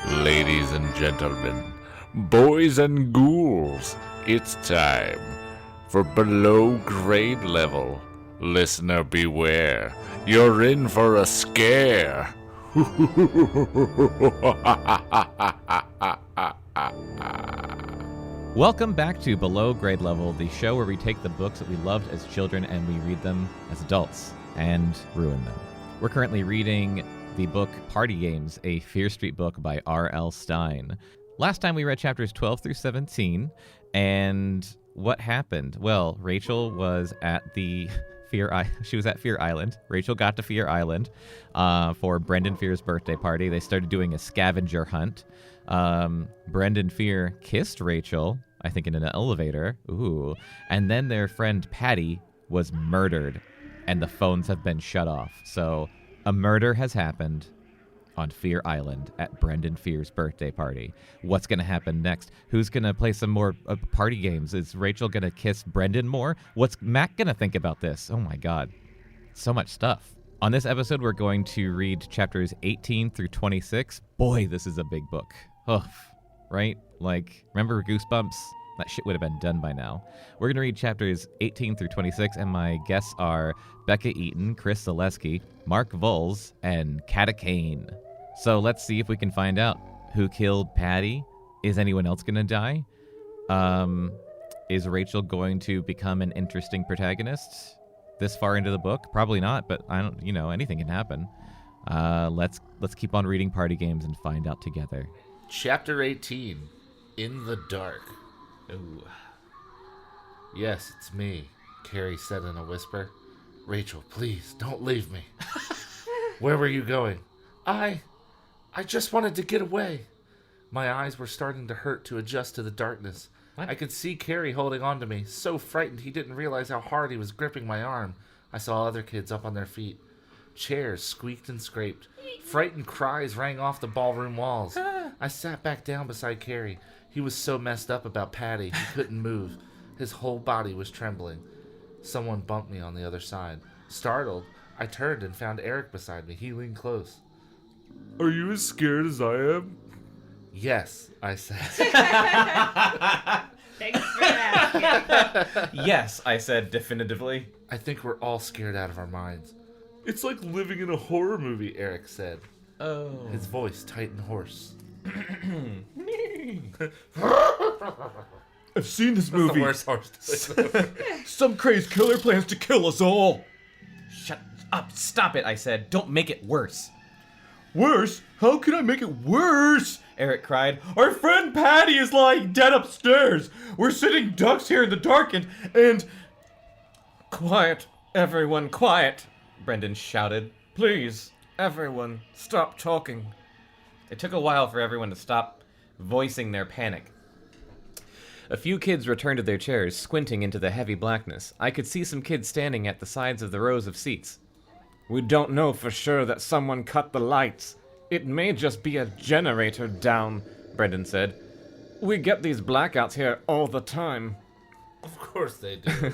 Ladies and gentlemen, boys and ghouls, it's time for Below Grade Level. Listener beware, you're in for a scare. Welcome back to Below Grade Level, the show where we take the books that we loved as children and we read them as adults and ruin them. We're currently reading the book Party Games, a Fear Street book by R.L. Stine. Last time we read chapters 12 through 17, and what happened? Well, Rachel was at the she was at Fear Island. Rachel got to Fear Island for Brendan Fear's birthday party. They started doing a scavenger hunt. Brendan Fear kissed Rachel, I think in an elevator. Ooh. And then their friend Patty was murdered, and the phones have been shut off. So a murder has happened on Fear Island at Brendan Fear's birthday party. What's going to happen next? Who's going to play some more party games? Is Rachel going to kiss Brendan more? What's Mac going to think about this? Oh my God. So much stuff. On this episode, we're going to read chapters 18 through 26. Boy, this is a big book. Ugh, right? Like, remember Goosebumps? That shit would have been done by now. We're going to read chapters 18 through 26, and my guests are Bekah Eaton, Chris Zaleski, Mark Vowles, and Kata Kane. So let's see if we can find out who killed Patty. Is anyone else going to die? Is Rachel going to become an interesting protagonist this far into the book? Probably not, but I don't, anything can happen. Let's keep on reading Party Games and find out together. Chapter 18, In the Dark. Ooh. Yes, it's me, Carrie said in a whisper. Rachel, please, don't leave me. Where were you going? I just wanted to get away. My eyes were starting to hurt to adjust to the darkness. What? I could see Carrie holding on to me, so frightened he didn't realize how hard he was gripping my arm. I saw other kids up on their feet. Chairs squeaked and scraped. Frightened cries rang off the ballroom walls. I sat back down beside Carrie. He was so messed up about Patty, he couldn't move. His whole body was trembling. Someone bumped me on the other side. Startled, I turned and found Eric beside me. He leaned close. Are you as scared as I am? Yes, I said. Thanks for asking. Yes, I said definitively. I think we're all scared out of our minds. It's like living in a horror movie, Eric said. Oh. His voice tight and hoarse. I've seen this movie. That's the worst horse. Some crazed killer plans to kill us all. Shut up. Stop it, I said. Don't make it worse. Worse? How can I make it worse? Eric cried. Our friend Patty is lying dead upstairs. We're sitting ducks here in the dark and... Quiet, everyone, quiet, Brendan shouted. Please, everyone, stop talking. It took a while for everyone to stop voicing their panic. A few kids returned to their chairs, squinting into the heavy blackness. I could see some kids standing at the sides of the rows of seats. We don't know for sure that someone cut the lights. It may just be a generator down, Brendan said. We get these blackouts here all the time. Of course they do.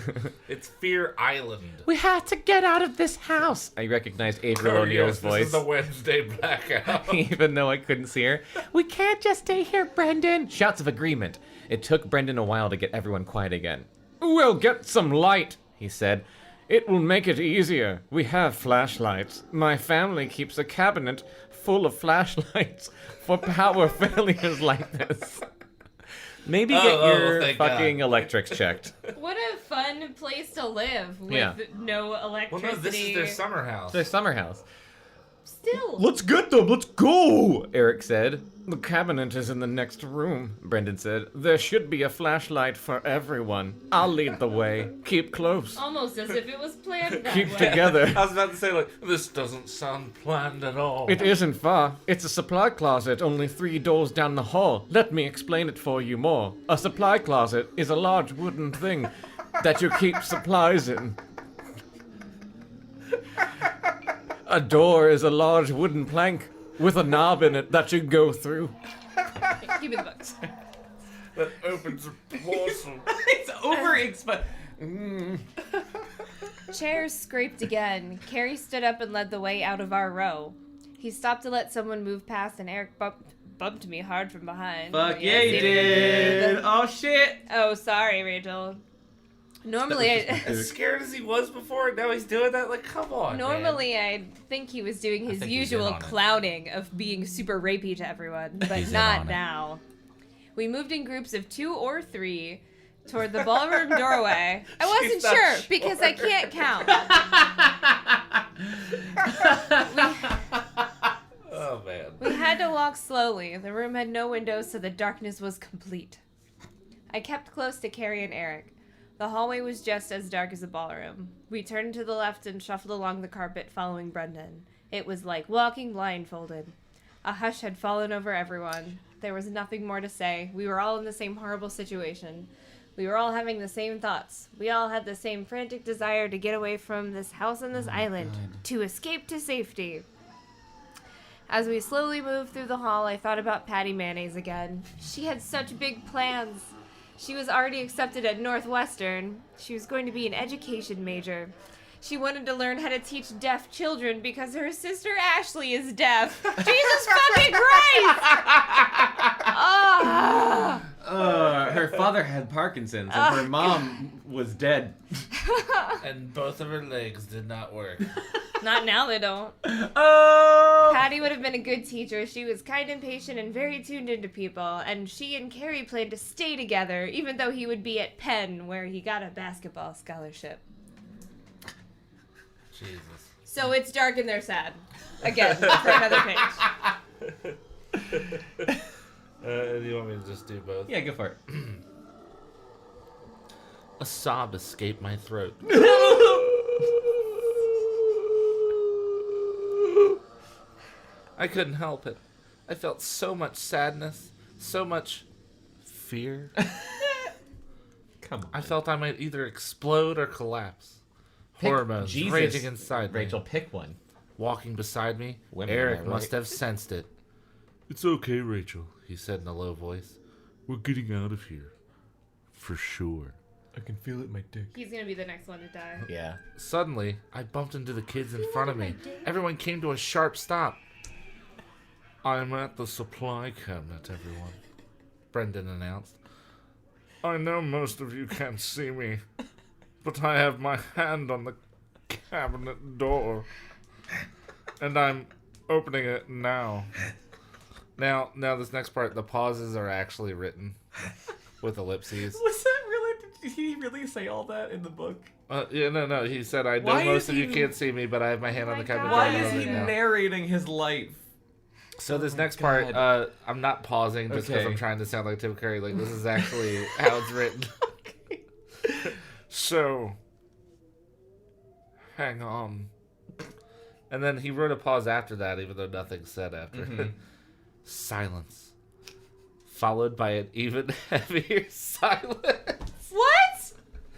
It's Fear Island. We have to get out of this house. I recognized April O'Neil's voice. This is the Wednesday blackout. Even though I couldn't see her. We can't just stay here, Brendan. Shouts of agreement. It took Brendan a while to get everyone quiet again. We'll get some light, he said. It will make it easier. We have flashlights. My family keeps a cabinet full of flashlights for power failures like this. Maybe get your fucking electrics checked. What a fun place to live with no electricity. Well, no, this is their summer house. Their summer house. Still. Let's get them. Let's go. Eric said. The cabinet is in the next room, Brendan said. There should be a flashlight for everyone. I'll lead the way. Keep close. Almost as if it was planned that Keep way. together. I was about to say, this doesn't sound planned at all. It isn't far. It's a supply closet only 3 doors down the hall. Let me explain it for you more. A supply closet is a large wooden thing that you keep supplies in. A door is a large wooden plank with a knob in it that you go through. Give me the books. That opens a portal. It's overexposed. Chairs scraped again. Carrie stood up and led the way out of our row. He stopped to let someone move past, and Eric bumped bumped me hard from behind. Fuck Yes, yeah, you did. Oh, shit. Oh, sorry, Rachel. Normally, As scared as he was before, now he's doing that? Like, come on, Normally, I'd think he was doing his think he's in usual on it. clowning of being super rapey to everyone, but He's in not on it. now. We moved in groups of 2 or 3 toward the ballroom doorway. I wasn't not sure sure. because I can't count. Oh, man. We had to walk slowly. The room had no windows, so the darkness was complete. I kept close to Carrie and Eric. The hallway was just as dark as a ballroom. We turned to the left and shuffled along the carpet, following Brendan. It was like walking blindfolded. A hush had fallen over everyone. There was nothing more to say. We were all in the same horrible situation. We were all having the same thoughts. We all had the same frantic desire to get away from this house and this island, to escape to safety. As we slowly moved through the hall, I thought about Patty Mayonnaise again. She had such big plans. She was already accepted at Northwestern. She was going to be an education major. She wanted to learn how to teach deaf children because her sister Ashley is deaf. Jesus fucking Christ! Her father had Parkinson's and her mom was dead. And both of her legs did not work. Not now, they don't. Oh! Patty would have been a good teacher. She was kind and patient and very tuned into people, and she and Carrie planned to stay together, even though he would be at Penn, where he got a basketball scholarship. Jesus. So it's dark and they're sad. Again, for another page. Do you want me to just do both? Yeah, go for it. A sob escaped my throat. I couldn't help it. I felt so much sadness, so much fear. Come on. I felt I might either explode or collapse. Hormones Jesus. raging inside me. Rachel, pick one. Walking beside me, Women, Eric am I must right? have sensed it. It's okay, Rachel, he said in a low voice. We're getting out of here. For sure. I can feel it in my dick. He's gonna be the next one to die. Yeah. Suddenly, I bumped into the kids in front of me. Everyone came to a sharp stop. I'm at the supply cabinet, everyone, Brendan announced. I know most of you can't see me, but I have my hand on the cabinet door, and I'm opening it now. Now, this next part, the pauses are actually written with ellipses. Was that really? Did he really say all that in the book? Yeah, no. He said, I know Why most is of you he- can't see me, but I have my hand Oh on the my cabinet God. door. Why and I'm is he opening it now. narrating his life? So this next God. part, I'm not pausing just because Okay. I'm trying to sound like Tim Curry. Like, this is actually how it's written. So, hang on. And then he wrote a pause after that, even though nothing's said after. Silence. Followed by an even heavier silence. What?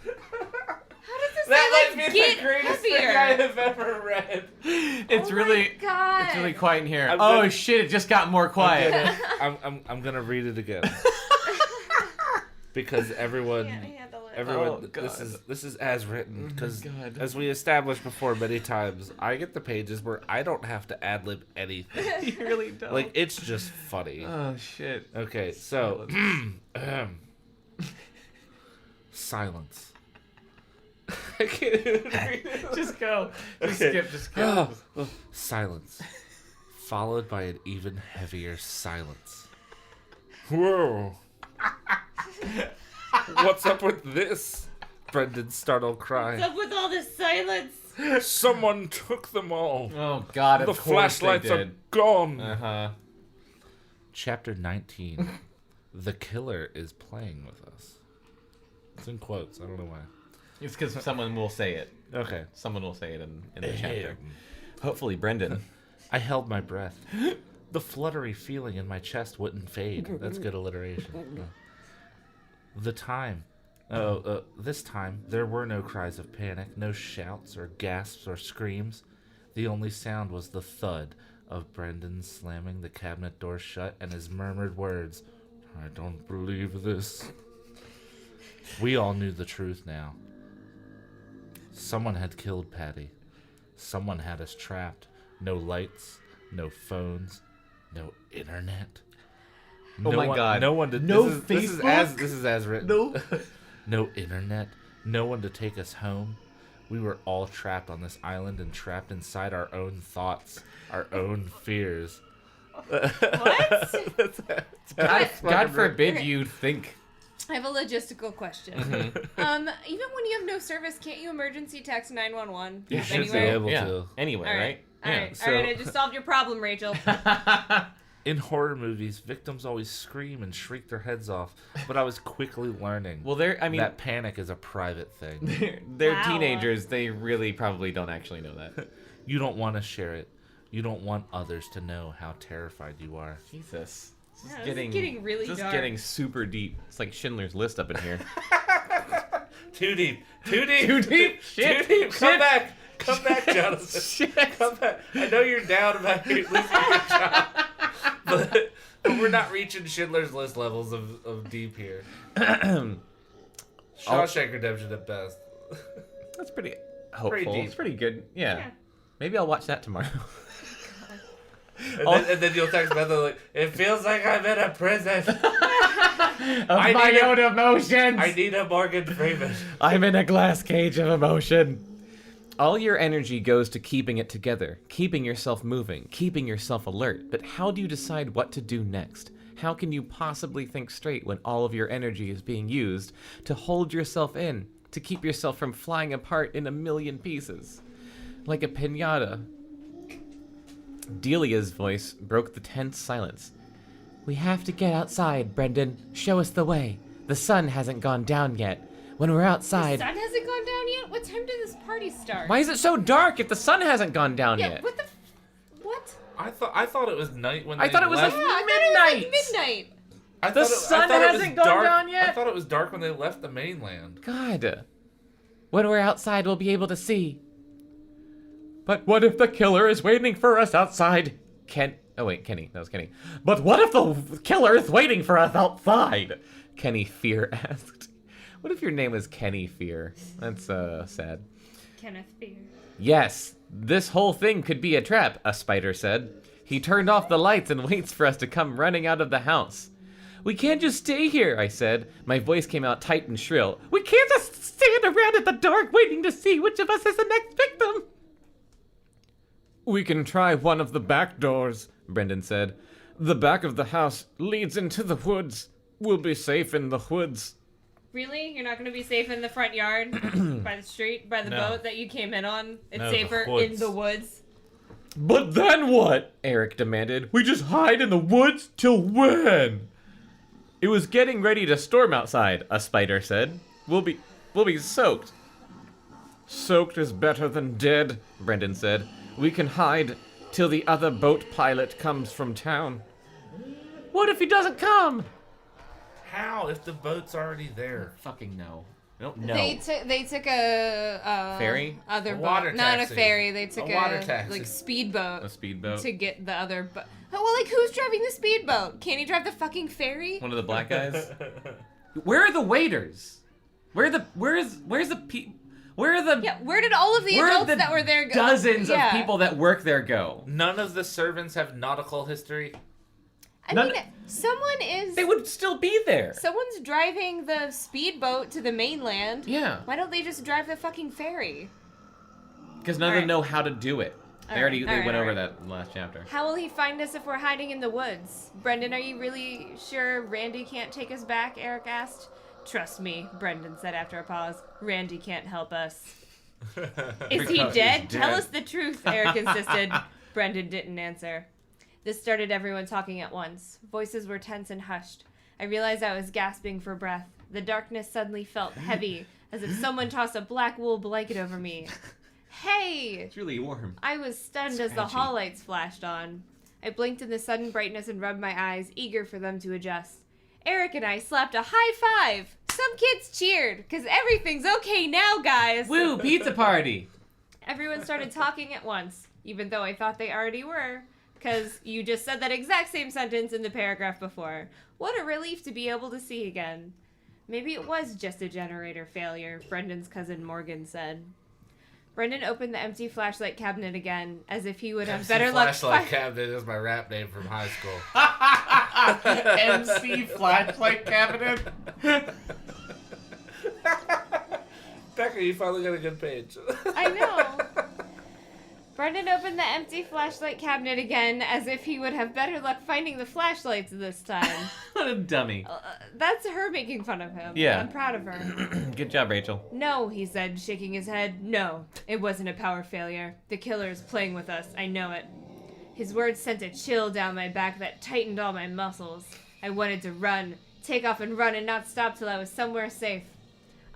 How does this silence get heavier? have ever read. It's Oh really, my God. it's really quiet in here. I'm Oh gonna- shit! It just got more quiet. I'm gonna read it again. Because everyone Can't handle it. Oh, this is as written, because God. as we established before many times, I get the pages where I don't have to ad-lib anything. You really don't. Like, it's just funny. oh shit. Okay, so silence. I can't even read it. Just go. Just Okay. skip. Just skip. Silence, followed by an even heavier silence. Whoa. What's up with this? Brendan's startled cry. What's up with all this silence? Someone took them all. Oh god. The Of course flashlights they are did. gone. Uh-huh. Chapter 19. The killer is playing with us. It's in quotes. I don't know why. It's because someone will say it. Okay. Someone will say it in the chapter. Hopefully, Brendan. I held my breath. The fluttery feeling in my chest wouldn't fade. That's good alliteration. This time, there were no cries of panic, no shouts or gasps or screams. The only sound was the thud of Brendan slamming the cabinet door shut and his murmured words, I don't believe this. We all knew the truth now. Someone had killed Patty. Someone had us trapped. No lights, no phones, no internet. Oh my God. No one to. No this is as written. No. No internet. No one to take us home. We were all trapped on this island and trapped inside our own thoughts, our own fears. What? God forbid Okay. you think. I have a logistical question. Even when you have no service, can't you emergency text 911? You should be Anywhere? able Yeah. to. Anyway, All right? right. All Yeah. right. So, All right. I just solved your problem, Rachel. In horror movies, victims always scream and shriek their heads off, but I was quickly learning well, that panic is a private thing. they're Wow. teenagers. They really probably don't actually know that. You don't want to share it. You don't want others to know how terrified you are. Jesus. This Yeah, this is getting really this is dark. getting super deep. It's like Schindler's List up in here. Too deep. Too deep. Too deep. Shit. Too deep. Come Shit. back. Come back, Jonathan. Shit. Come back. I know you're down about losing your job, but we're not reaching Schindler's List levels of deep here. Shawshank Redemption at best. That's pretty hopeful. Pretty deep. It's pretty good. Yeah. Yeah. Maybe I'll watch that tomorrow. And then you'll text Beth like, it feels like I'm in a prison. Of my need a- own emotions. I need a Morgan Freeman. I'm in a glass cage of emotion. All your energy goes to keeping it together, keeping yourself moving, keeping yourself alert. But how do you decide what to do next? How can you possibly think straight when all of your energy is being used to hold yourself in, to keep yourself from flying apart in a million pieces? Like a piñata. Delia's voice broke the tense silence. We have to get outside, Brendan. Show us the way. The sun hasn't gone down yet. When we're The outside... sun hasn't gone down yet? What time did this party start? Why is it so dark if the sun hasn't gone down Yeah, yet? what the... What? I thought it was night when I they thought it was left. like Yeah, I thought it was like midnight. midnight. I The thought sun I thought it was hasn't gone dark. down yet? I thought it was dark when they left the mainland. God. When we're outside, we'll be able to see. But what if the killer is waiting for us outside? Oh wait, Kenny. That was Kenny. But what if the killer is waiting for us outside? Kenny Fear asked. What if your name was Kenny Fear? That's sad. Kenneth Fear. Yes, this whole thing could be a trap, a spider said. He turned off the lights and waits for us to come running out of the house. We can't just stay here, I said. My voice came out tight and shrill. We can't just stand around in the dark waiting to see which of us is the next victim. We can try one of the back doors, Brendan said. The back of the house leads into the woods. We'll be safe in the woods. Really? You're not going to be safe in the front yard? By the street? By the No. boat that you came in on? It's No, the safer in woods. the woods? But then what? Eric demanded. We just hide in the woods till when? It was getting ready to storm outside, a spider said. We'll be soaked. Soaked is better than dead, Brendan said. We can hide till the other boat pilot comes from town. What if he doesn't come? How if the boat's already there? Fucking no. I don't know. They took a Ferry? other A boat. water Not a taxi. ferry. They took A water taxi. like speedboat A speedboat. to get the other boat. Oh, well, like who's driving the speedboat? Can he drive the fucking ferry? One of the black guys. Where are the waiters? Where's the Where are the Yeah, where did all of the where are adults the that were there go? dozens Yeah. of people that work there go? None of the servants have nautical history. I None- mean, someone is. They would still be there. Someone's driving the speedboat to the mainland. Yeah, Why don't they just drive the fucking ferry? because none of them know how to do it. They All already right, they went all over right. that last chapter. How will he find us if we're hiding in the woods? Brendan, are you really sure Randy can't take us back? Eric asked. Trust me, Brendan said after a pause. Randy can't help us. Is he Because dead? he's Tell dead. us the truth, Eric insisted. Brendan didn't answer. This started everyone talking at once. Voices were tense and hushed. I realized I was gasping for breath. The darkness suddenly felt heavy, as if someone tossed a black wool blanket over me. Hey! It's really warm. I was stunned as the Scratchy. hall lights flashed on. I blinked in the sudden brightness and rubbed my eyes, eager for them to adjust. Eric and I slapped a high five. Some kids cheered, because everything's okay now, guys. Woo! Pizza party. Everyone started talking at once, even though I thought they already were, because you just said that exact same sentence in the paragraph before. What a relief to be able to see again. Maybe it was just a generator failure, Brendan's cousin Morgan said. Brendan opened the empty flashlight cabinet again, as if he would have better luck. Flashlight cabinet is my rap name from high school. MC flashlight cabinet. Bekah, you finally got a good page. I know. Brendan opened the empty flashlight cabinet again, as if he would have better luck finding the flashlights this time. What a dummy. That's her making fun of him. Yeah. I'm proud of her. Good job, Rachel. No, he said, shaking his head. No, it wasn't a power failure. The killer is playing with us. I know it. His words sent a chill down my back that tightened all my muscles. I wanted to run, take off and run and not stop till I was somewhere safe.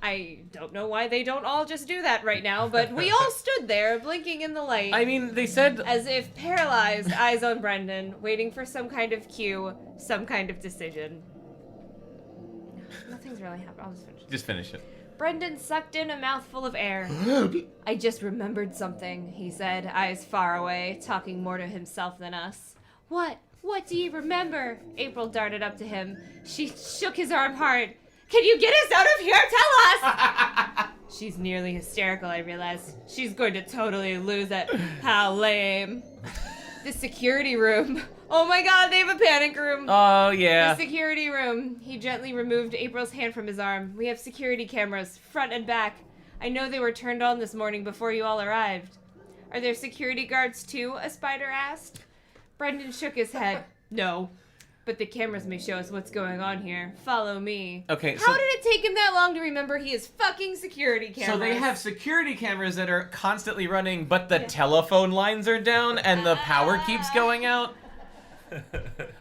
I don't know why they don't all just do that right now, but we all stood there, blinking in the light. I mean, they said... As if paralyzed, eyes on Brendan, waiting for some kind of cue, some kind of decision. Nothing's really happened. I'll just finish. Just finish it. Brendan sucked in a mouthful of air. I just remembered something, he said, eyes far away, talking more to himself than us. What? What do you remember? April darted up to him. She shook his arm hard. Can you get us out of here? Tell us! She's nearly hysterical, I realized. She's going to totally lose it. How lame. The security room. Oh my god, they have a panic room. Oh, yeah. The security room. He gently removed April's hand from his arm. We have security cameras, front and back. I know they were turned on this morning before you all arrived. Are there security guards too? A spider asked. Brendan shook his head. No. But the cameras may show us what's going on here. Follow me. Okay, How did it take him that long to remember he is fucking security cameras? So they have security cameras that are constantly running, but the telephone lines are down and the power keeps going out.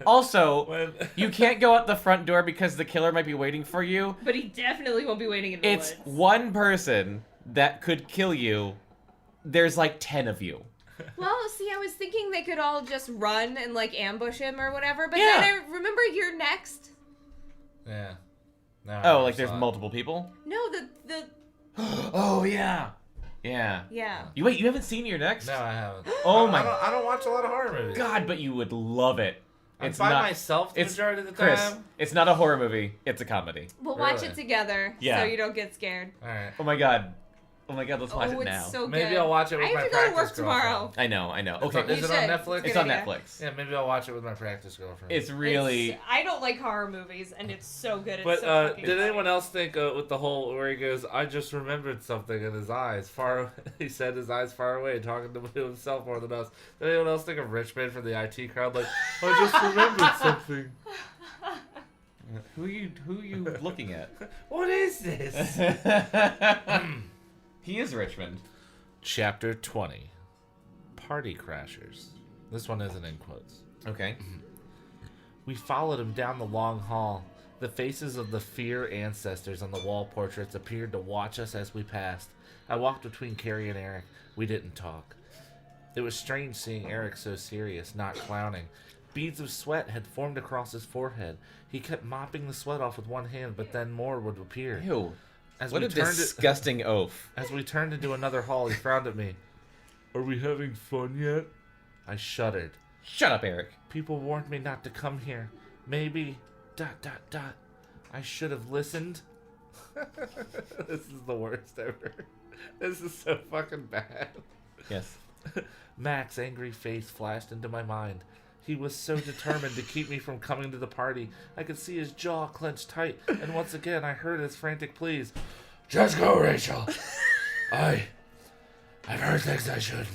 Also, you can't go out the front door because the killer might be waiting for you. But he definitely won't be waiting in the It's woods. one person that could kill you. There's like 10 of you. Well, see, I was thinking they could all just run and, like, ambush him or whatever, but Yeah. then I remember you're next. Yeah. Now I Oh, never like there's saw it. multiple people? No, the Oh, yeah. Yeah. yeah. You wait, you haven't seen Your Next? No, I haven't. Oh I my don't, I don't watch a lot of horror movies. God, but you would love it. I'm It's by not myself the it's majority of the Chris, time. it's not a horror movie. It's a comedy. We'll watch Really? it together Yeah. so you don't get scared. All right. Oh my god. Oh my god, let's watch Oh, it it's now. so good. Maybe I'll watch it with I my have to go to work practice tomorrow. girlfriend. I know. Is Okay. it You on should. Netflix? It's Good on idea. Netflix. Yeah, maybe I'll watch it with my practice girlfriend. It's really I don't like horror movies, and it's so good. It's But so fucking did funny. anyone else think with the whole where he goes, I just remembered something in his eyes far? He said his eyes far away, talking to himself more than us. Did anyone else think of Richmond from the IT crowd? Like, I just remembered something. Who are you looking at? What is this? He is Richmond. Chapter 20, Party Crashers. This one isn't in quotes. Okay. We followed him down the long hall. The faces of the fear ancestors on the wall portraits appeared to watch us as we passed. I walked between Carrie and Eric. We didn't talk. It was strange seeing Eric so serious, not clowning. Beads of sweat had formed across his forehead. He kept mopping the sweat off with one hand, but then more would appear. Ew. As What we a turned disgusting oaf. As we turned into another hall, he frowned at me. Are we having fun yet? I shuddered. Shut up, Eric. People warned me not to come here. Maybe... ... I should have listened. This is the worst ever. This is so fucking bad. Yes. Mac's angry face flashed into my mind. He was so determined to keep me from coming to the party. I could see his jaw clenched tight, and once again I heard his frantic pleas. Just go, Rachel. I've heard things I shouldn't.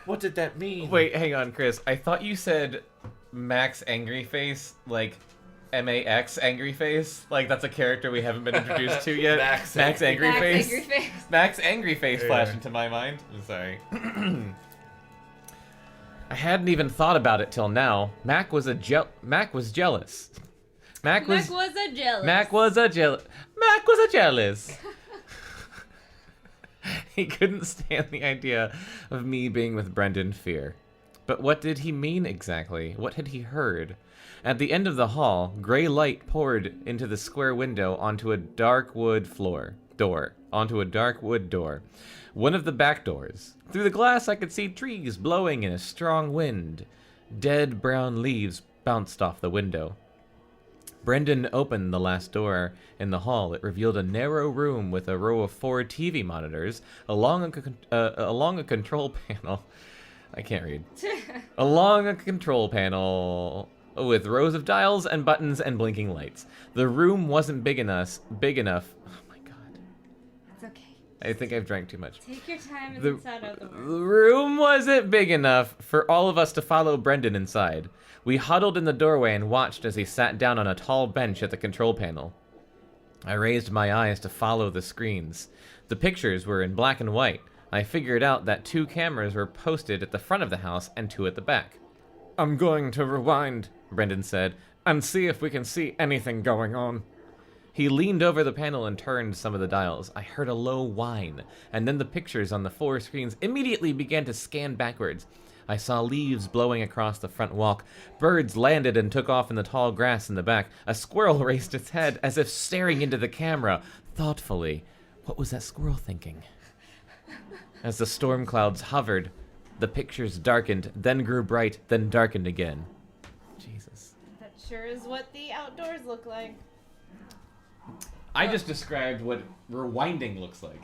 What did that mean? Wait, hang on, Chris. I thought you said Max Angry Face, like MAX Angry Face. Like that's a character we haven't been introduced to yet. Max Angry Max Face. Angry Face. Max Angry Face flashed Yeah. into my mind. I'm sorry. I hadn't even thought about it till now. Mac was jealous. Mac was a jealous. Mac was a jealous. He couldn't stand the idea of me being with Brendan Fear. But what did he mean exactly? What had he heard? At the end of the hall, gray light poured into the square window onto a dark wood door. One of the back doors. Through the glass I could see trees blowing in a strong wind. Dead brown leaves bounced off the window. Brendan opened the last door in the hall. It revealed a narrow room with a row of 4 TV monitors along a control panel. I can't read. Along a control panel with rows of dials and buttons and blinking lights. The room wasn't big enough. Oh my god. It's okay. I think I've drank too much. Take your time and The- sound out the word. The room wasn't big enough for all of us to follow Brendan inside. We huddled in the doorway and watched as he sat down on a tall bench at the control panel. I raised my eyes to follow the screens. The pictures were in black and white. I figured out that 2 cameras were posted at the front of the house and 2 at the back. I'm going to rewind, Brendan said, and see if we can see anything going on. He leaned over the panel and turned some of the dials. I heard a low whine, and then the pictures on the 4 screens immediately began to scan backwards. I saw leaves blowing across the front walk. Birds landed and took off in the tall grass in the back. A squirrel raised its head as if staring into the camera, thoughtfully. What was that squirrel thinking? As the storm clouds hovered, the pictures darkened, then grew bright, then darkened again. Jesus. That sure is what the outdoors look like. I just described what rewinding looks like.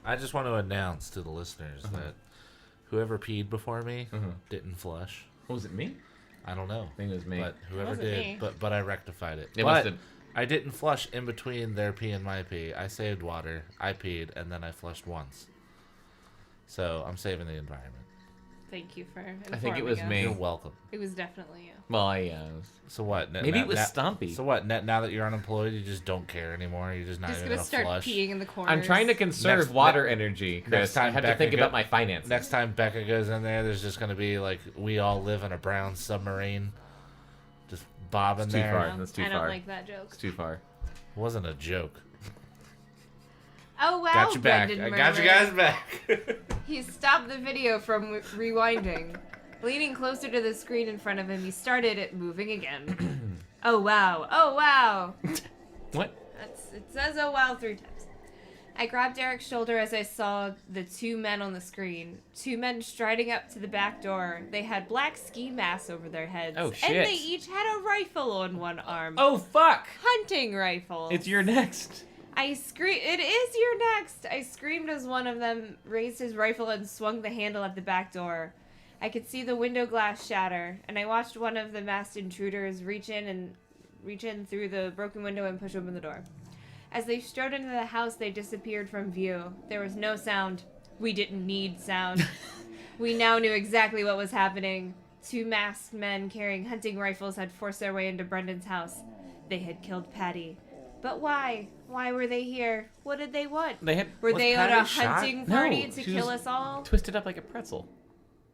I just want to announce to the listeners that whoever peed before me didn't flush. What was it, me? I don't know. I think it was me. But whoever wasn't did, me. but I rectified it. It but must have- I didn't flush in between their pee and my pee. I saved water. I peed, and then I flushed once. So I'm saving the environment. Thank you for informing I think it was us. me. You're welcome. It was definitely you. Well, So what? maybe it was Stompy. So what? Now that you're unemployed, you just don't care anymore. You're just not Just even gonna gonna start flush. peeing in the corners. I'm trying to conserve Next- water energy, Chris. next time I have to Becca think go- about my finances. Next time Becca goes in there's just gonna be like we all live in a brown submarine, just bobbing It's too there. far. No, That's too I don't far. like that joke. It's too far. It wasn't a joke. Oh wow, Got you back. Brendan I got you murmured. guys back. He stopped the video from rewinding. Leaning closer to the screen in front of him, he started it moving again. Oh wow, oh wow. What? It says oh wow 3 times. I grabbed Eric's shoulder as I saw the 2 men on the screen. 2 men striding up to the back door. They had black ski masks over their heads. Oh, And shit. they each had a rifle on one arm. Oh, fuck! Hunting rifles. It's your next. I screamed. It is your next. I screamed as one of them raised his rifle and swung the handle at the back door. I could see the window glass shatter, and I watched one of the masked intruders reach in through the broken window and push open the door. As they strode into the house, they disappeared from view. There was no sound. We didn't need sound. We now knew exactly what was happening. 2 masked men carrying hunting rifles had forced their way into Brendan's house. They had killed Patty. But why? Why were they here? What did they want? They had Were they on a Patty shot? hunting party No, to she kill was us all? twisted up like a pretzel.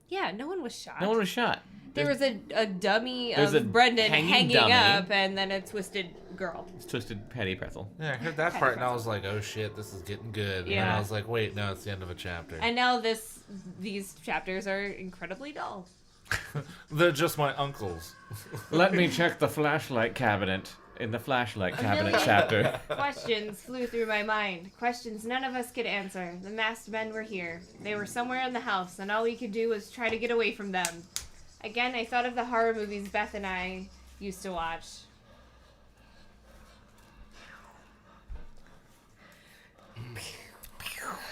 Yeah, no one was shot. No one was shot. There was a dummy There's of a Brendan hanging hanging dummy. up, and then a twisted girl. It's twisted patty pretzel. Yeah, I heard that part and I was like, oh shit, this is getting good. And then Yeah. I was like, wait, no, it's the end of a chapter. And now these chapters are incredibly dull. They're just my uncles. Let me check the flashlight cabinet in the flashlight cabinet million. chapter. Questions flew through my mind. Questions none of us could answer. The masked men were here. They were somewhere in the house, and all we could do was try to get away from them. Again, I thought of the horror movies Beth and I used to watch.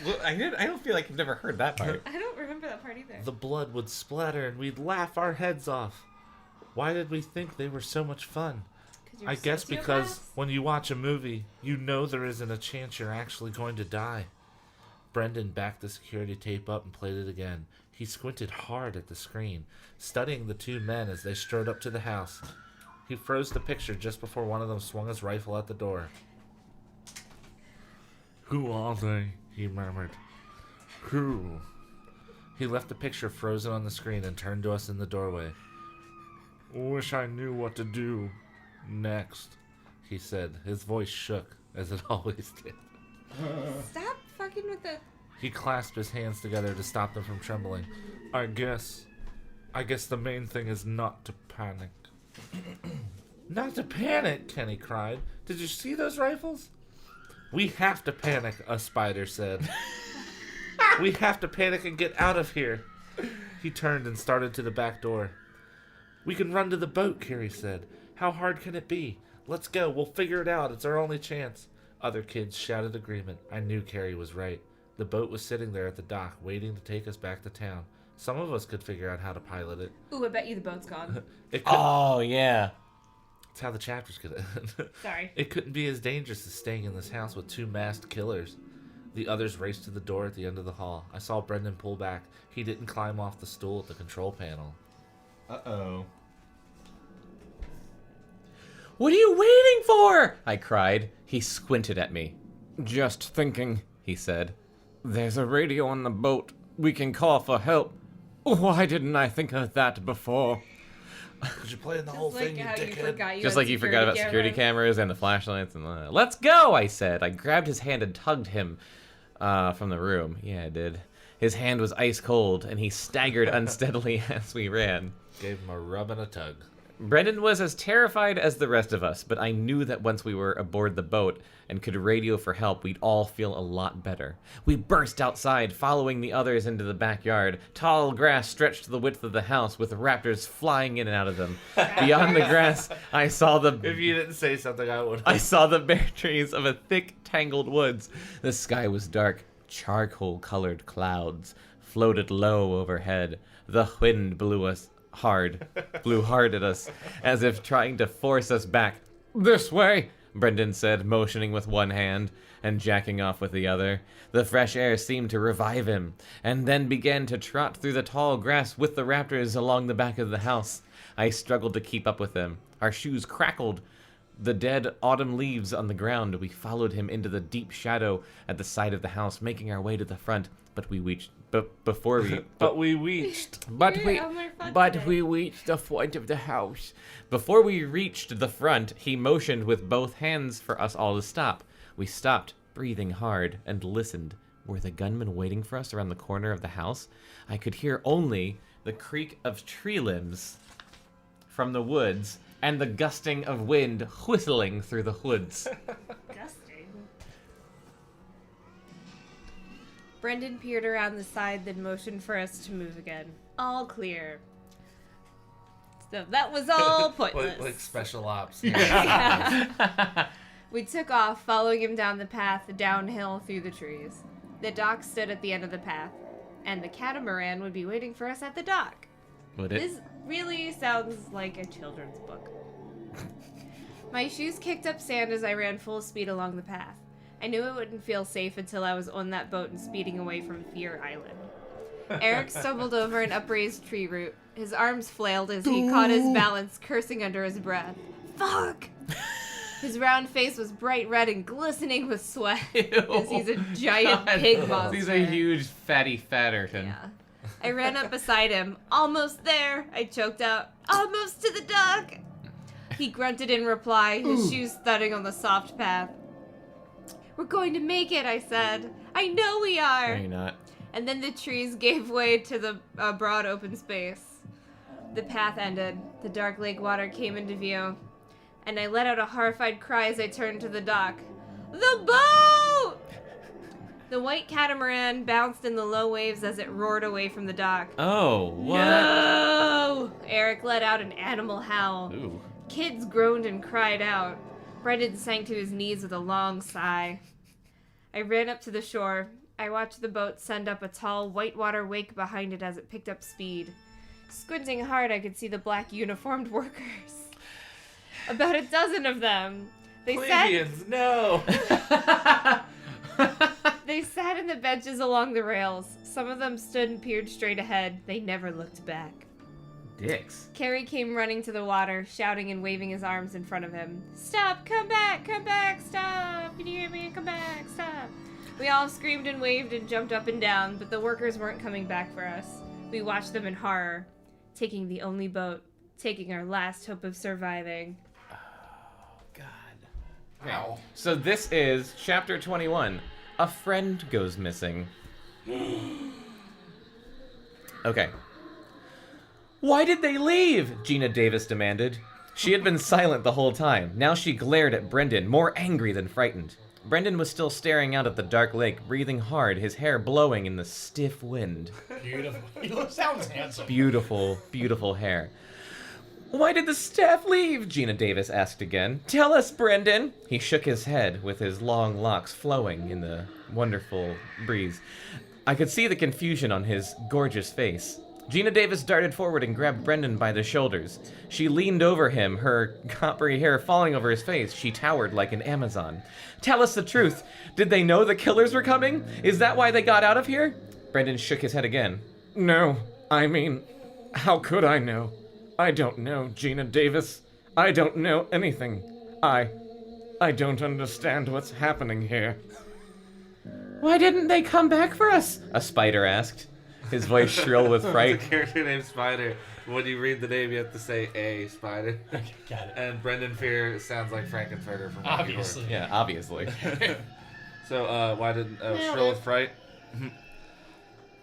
Well, I don't feel like I've never heard that part. I don't remember that part either. The blood would splatter and we'd laugh our heads off. Why did we think they were so much fun? I guess because when you watch a movie, you know there isn't a chance you're actually going to die. Brendan backed the security tape up and played it again. He squinted hard at the screen, studying the 2 men as they strode up to the house. He froze the picture just before one of them swung his rifle at the door. Who are they? He murmured. Who? He left the picture frozen on the screen and turned to us in the doorway. Wish I knew what to do next, he said. His voice shook, as it always did. Stop fucking with the... He clasped his hands together to stop them from trembling. I guess the main thing is not to panic. Not to panic, Kenny cried. Did you see those rifles? We have to panic, a spider said. We have to panic and get out of here. He turned and started to the back door. We can run to the boat, Carrie said. How hard can it be? Let's go. We'll figure it out. It's our only chance. Other kids shouted agreement. I knew Carrie was right. The boat was sitting there at the dock, waiting to take us back to town. Some of us could figure out how to pilot it. Ooh, I bet you the boat's gone. It could, Oh, yeah. That's how the chapters could end. Sorry. It couldn't be as dangerous as staying in this house with 2 masked killers. The others raced to the door at the end of the hall. I saw Brendan pull back. He didn't climb off the stool at the control panel. Uh-oh. What are you waiting for? I cried. He squinted at me. Just thinking, he said. There's a radio on the boat. We can call for help. Why didn't I think of that before? Because you're playing the whole thing, you dickhead. Just like you forgot about security cameras and the flashlights and the... Let's go, I said. I grabbed his hand and tugged him from the room. Yeah, I did. His hand was ice cold, and he staggered unsteadily as we ran. Gave him a rub and a tug. Brendan was as terrified as the rest of us, but I knew that once we were aboard the boat and could radio for help, we'd all feel a lot better. We burst outside, following the others into the backyard. Tall grass stretched the width of the house, with raptors flying in and out of them. Beyond the grass, I saw the... If you didn't say something, I would. I saw the bare trees of a thick, tangled woods. The sky was dark. Charcoal-colored clouds floated low overhead. The wind blew hard at us, as if trying to force us back. This way, Brendan said, motioning with one hand and jacking off with the other. The fresh air seemed to revive him, and then began to trot through the tall grass with the raptors along the back of the house. I struggled to keep up with them. Our shoes crackled. The dead autumn leaves on the ground. We followed him into the deep shadow at the side of the house, making our way to the front. But we reached. Before we. But we reached. But we today. reached the front of the house. Before we reached the front, he motioned with both hands for us all to stop. We stopped, breathing hard, and listened. Were the gunmen waiting for us around the corner of the house? I could hear only the creak of tree limbs from the woods and the gusting of wind whistling through the woods. Disgusting. Brendan peered around the side, then motioned for us to move again. All clear. So that was all pointless. like special ops. We took off, following him down the path, downhill through the trees. The dock stood at the end of the path, and the catamaran would be waiting for us at the dock. Would it? This really sounds like a children's book. My shoes kicked up sand as I ran full speed along the path. I knew it wouldn't feel safe until I was on that boat and speeding away from Fear Island. Eric stumbled over an upraised tree root. His arms flailed as he caught his balance, cursing under his breath. Fuck! His round face was bright red and glistening with sweat, as he's a giant pig monster. He's a huge fatty fatterton. Yeah. I ran up beside him. Almost there, I choked out. Almost to the dock! He grunted in reply, his shoes thudding on the soft path. We're going to make it, I said. I know we are. No, you're not. And then the trees gave way to the broad open space. The path ended. The dark lake water came into view. And I let out a horrified cry as I turned to the dock. The boat! The white catamaran bounced in the low waves as it roared away from the dock. Oh, what? No! Eric let out an animal howl. Ooh. Kids groaned and cried out. Brendan sank to his knees with a long sigh. I ran up to the shore. I watched the boat send up a tall whitewater wake behind it as it picked up speed. Squinting hard, I could see the black uniformed workers. About a dozen of them. Plebeians, no! They sat in the benches along the rails. Some of them stood and peered straight ahead. They never looked back. Dicks. Carrie came running to the water, shouting and waving his arms in front of him. Stop! Come back! Stop! Can you hear me? Come back! Stop! We all screamed and waved and jumped up and down, but the workers weren't coming back for us. We watched them in horror, taking the only boat, taking our last hope of surviving. God. Okay. So this is chapter 21. A friend goes missing. Okay. Why did they leave? Gina Davis demanded. She had been silent the whole time. Now she glared at Brendan, more angry than frightened. Brendan was still staring out at the dark lake, breathing hard, his hair blowing in the stiff wind. Beautiful. He sounds handsome. Beautiful, beautiful hair. Why did the staff leave? Gina Davis asked again. Tell us, Brendan. He shook his head with his long locks flowing in the wonderful breeze. I could see the confusion on his gorgeous face. Gina Davis darted forward and grabbed Brendan by the shoulders. She leaned over him, her coppery hair falling over his face. She towered like an Amazon. Tell us the truth. Did they know the killers were coming? Is that why they got out of here? Brendan shook his head again. No, I mean, how could I know? I don't know, Gina Davis. I don't know anything. I don't understand what's happening here. Why didn't they come back for us? A spider asked, his voice shrill with fright. There's a character named Spider. When you read the name, you have to say a Spider. Okay, got it. And Brendan Fear sounds like Frankenfurter from Rocky Horror. Obviously. Yeah, obviously. So, why didn't shrill with fright?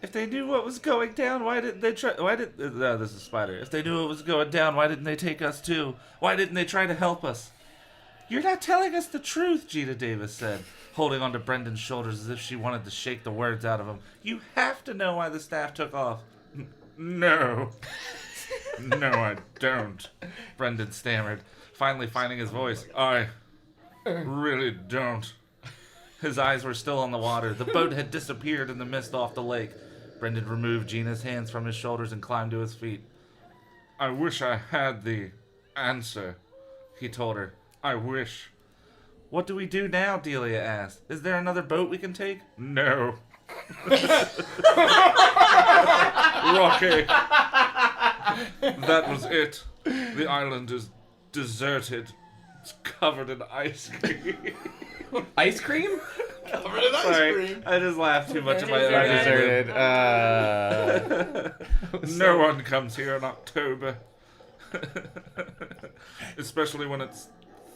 If they knew what was going down, why didn't they try? No, this is Spider. If they knew what was going down, why didn't they take us too? Why didn't they try to help us? You're not telling us the truth, Gina Davis said, holding onto Brendan's shoulders as if she wanted to shake the words out of him. You have to know why the staff took off. No. No, I don't. Brendan stammered, finally finding his voice. I really don't. His eyes were still on the water. The boat had disappeared in the mist off the lake. Brendan removed Gina's hands from his shoulders and climbed to his feet. I wish I had the answer, he told her. I wish. What do we do now? Delia asked. Is there another boat we can take? No. Rocky. That was it. The island is deserted. It's covered in ice cream. Ice cream? Covered in ice Sorry, cream. I just laughed too much at my own Deserted. ad lib. No one comes here in October. Especially when it's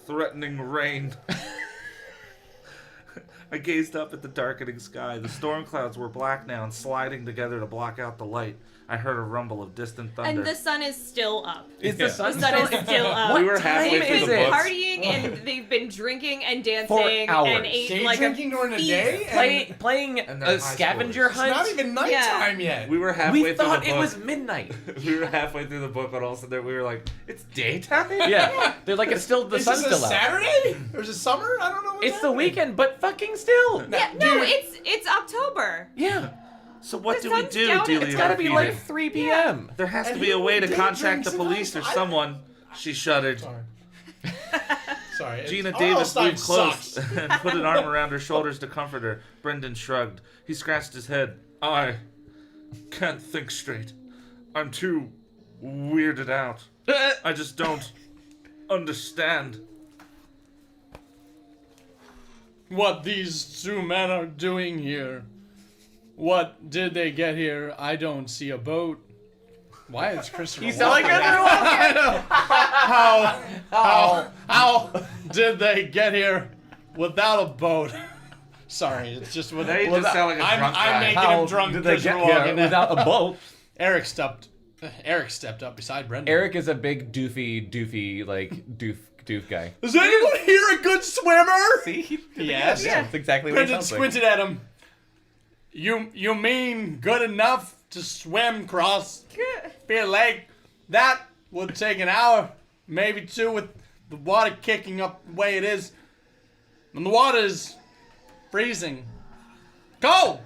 threatening rain. I gazed up at the darkening sky. The storm clouds were black now and sliding together to block out the light. I heard a rumble of distant thunder. And the sun is still up. Is Yeah. the sun The sun is still up. We were halfway They've through been the books. partying and they've been drinking and dancing For hours. and ate Day like drinking a during the feast. day? Playing And they're a high scavenger schoolers. It's hunt? not even nighttime yet. We were halfway We through thought the it book. was midnight. We were halfway through the book, but all of a sudden we were like, it's daytime? Yeah, they're like, it's still, the Is sun's this a still out. Saturday? Or is it summer? I don't know. What's It's the happening. weekend, but fucking still. Yeah, no, it's October. Yeah, So what The do we sun's do, down, Delia? it's gotta be repeated. like 3 p.m. There has to And be a who way to day contact the drinks in police or ice? someone. She shuddered. Sorry. Sorry. Gina it's- Davis Stein moved close sucks. and put an arm around her shoulders to comfort her. Brendan shrugged. He scratched his head. I can't think straight. I'm too weirded out. I just don't understand. What these two men are doing here. What did they get here? I don't see a boat. Why is Christopher? You sound like walking? everyone. I know. How did they get here without a boat? Sorry, it's just what. Now you just sound like a drunk guy. I'm making How him drunk. did they Christopher get here Walken. without a boat? Eric stepped up beside Brendan. Eric is a big doofy, like doof guy. Is anyone here a good swimmer? See? Yes. That's exactly what he Brendan sounds like. squinted at him. You mean good enough to swim across Spear Lake? That would take an hour, maybe two, with the water kicking up the way it is. And the water is freezing. Cold!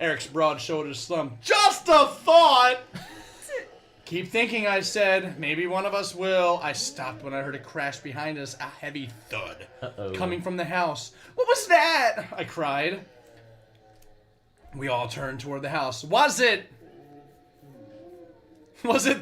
Eric's broad shoulders slumped. Just a thought! Keep thinking, I said. Maybe one of us will. I stopped when I heard a crash behind us, a heavy thud coming from the house. What was that? I cried. We all turned toward the house. Was it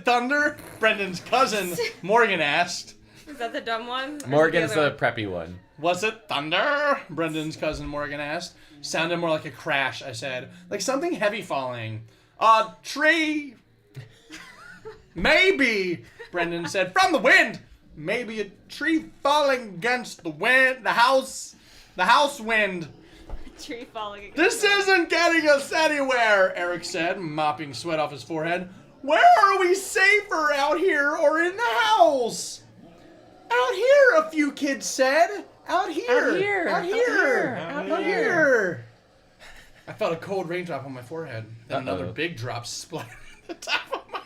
thunder? Brendan's cousin, Morgan, asked. Is that the dumb one? Or Morgan's other the preppy one. Was it thunder? Brendan's cousin, Morgan, asked. Sounded more like a crash, I said. Like something heavy falling. A tree. Maybe, Brendan said. From the wind. Maybe a tree falling against the wind. The house wind. tree falling against This isn't getting us anywhere, Eric said, mopping sweat off his forehead. Where are we safer, out here or in the house? Out here, a few kids said. Out here. Out here. I felt a cold raindrop on my forehead. Then another big drop splattered at the top of my head.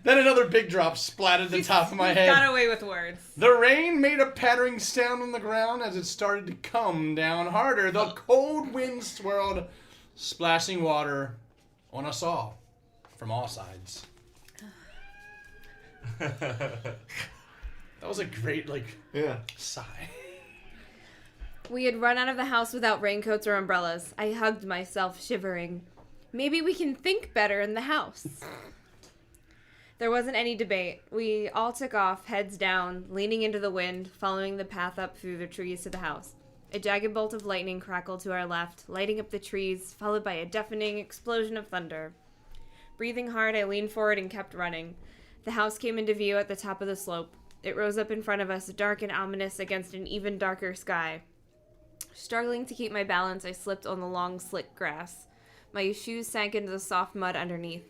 Then another big drop splattered the top of my He's head. got away with words. The rain made a pattering sound on the ground as it started to come down harder. The cold wind swirled, splashing water on us all from all sides. That was a great, sigh. We had run out of the house without raincoats or umbrellas. I hugged myself, shivering. Maybe we can think better in the house. There wasn't any debate. We all took off, heads down, leaning into the wind, following the path up through the trees to the house. A jagged bolt of lightning crackled to our left, lighting up the trees, followed by a deafening explosion of thunder. Breathing hard, I leaned forward and kept running. The house came into view at the top of the slope. It rose up in front of us, dark and ominous against an even darker sky. Struggling to keep my balance, I slipped on the long, slick grass. My shoes sank into the soft mud underneath.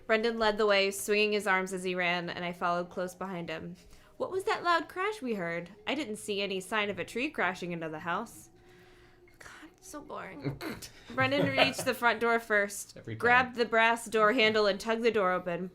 Brendan led the way, swinging his arms as he ran, and I followed close behind him. What was that loud crash we heard? I didn't see any sign of a tree crashing into the house. God, so boring. Brendan reached the front door first, grabbed the brass door handle, and tugged the door open.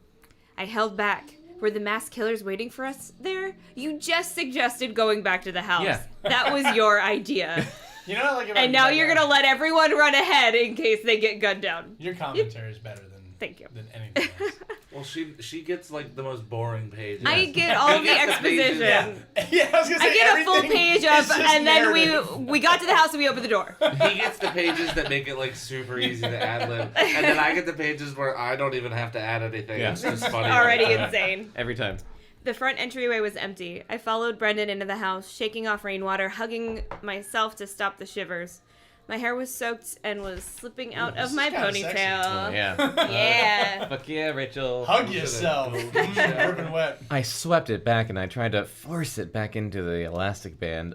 I held back. Were the masked killers waiting for us there? You just suggested going back to the house. Yeah. That was your idea. You know, like, And now you're gonna let everyone run ahead in case they get gunned down. Your commentary is better Thank you. than anything else. Well, she gets like the most boring pages. I get all the gets the pages. exposition. Yeah, I was gonna say I get a full everything page is of, just and then narrative. we got to the house and we opened the door. He gets the pages that make it like super easy to ad lib, and then I get the pages where I don't even have to add anything. Yeah. It's just funny. Already insane. Every time. The front entryway was empty. I followed Brendan into the house, shaking off rainwater, hugging myself to stop the shivers. My hair was soaked and was slipping out of my kinda sexy. ponytail. Yeah. Yeah. Fuck yeah, Rachel. Hug yourself. Dripping wet. I swept it back and I tried to force it back into the elastic band.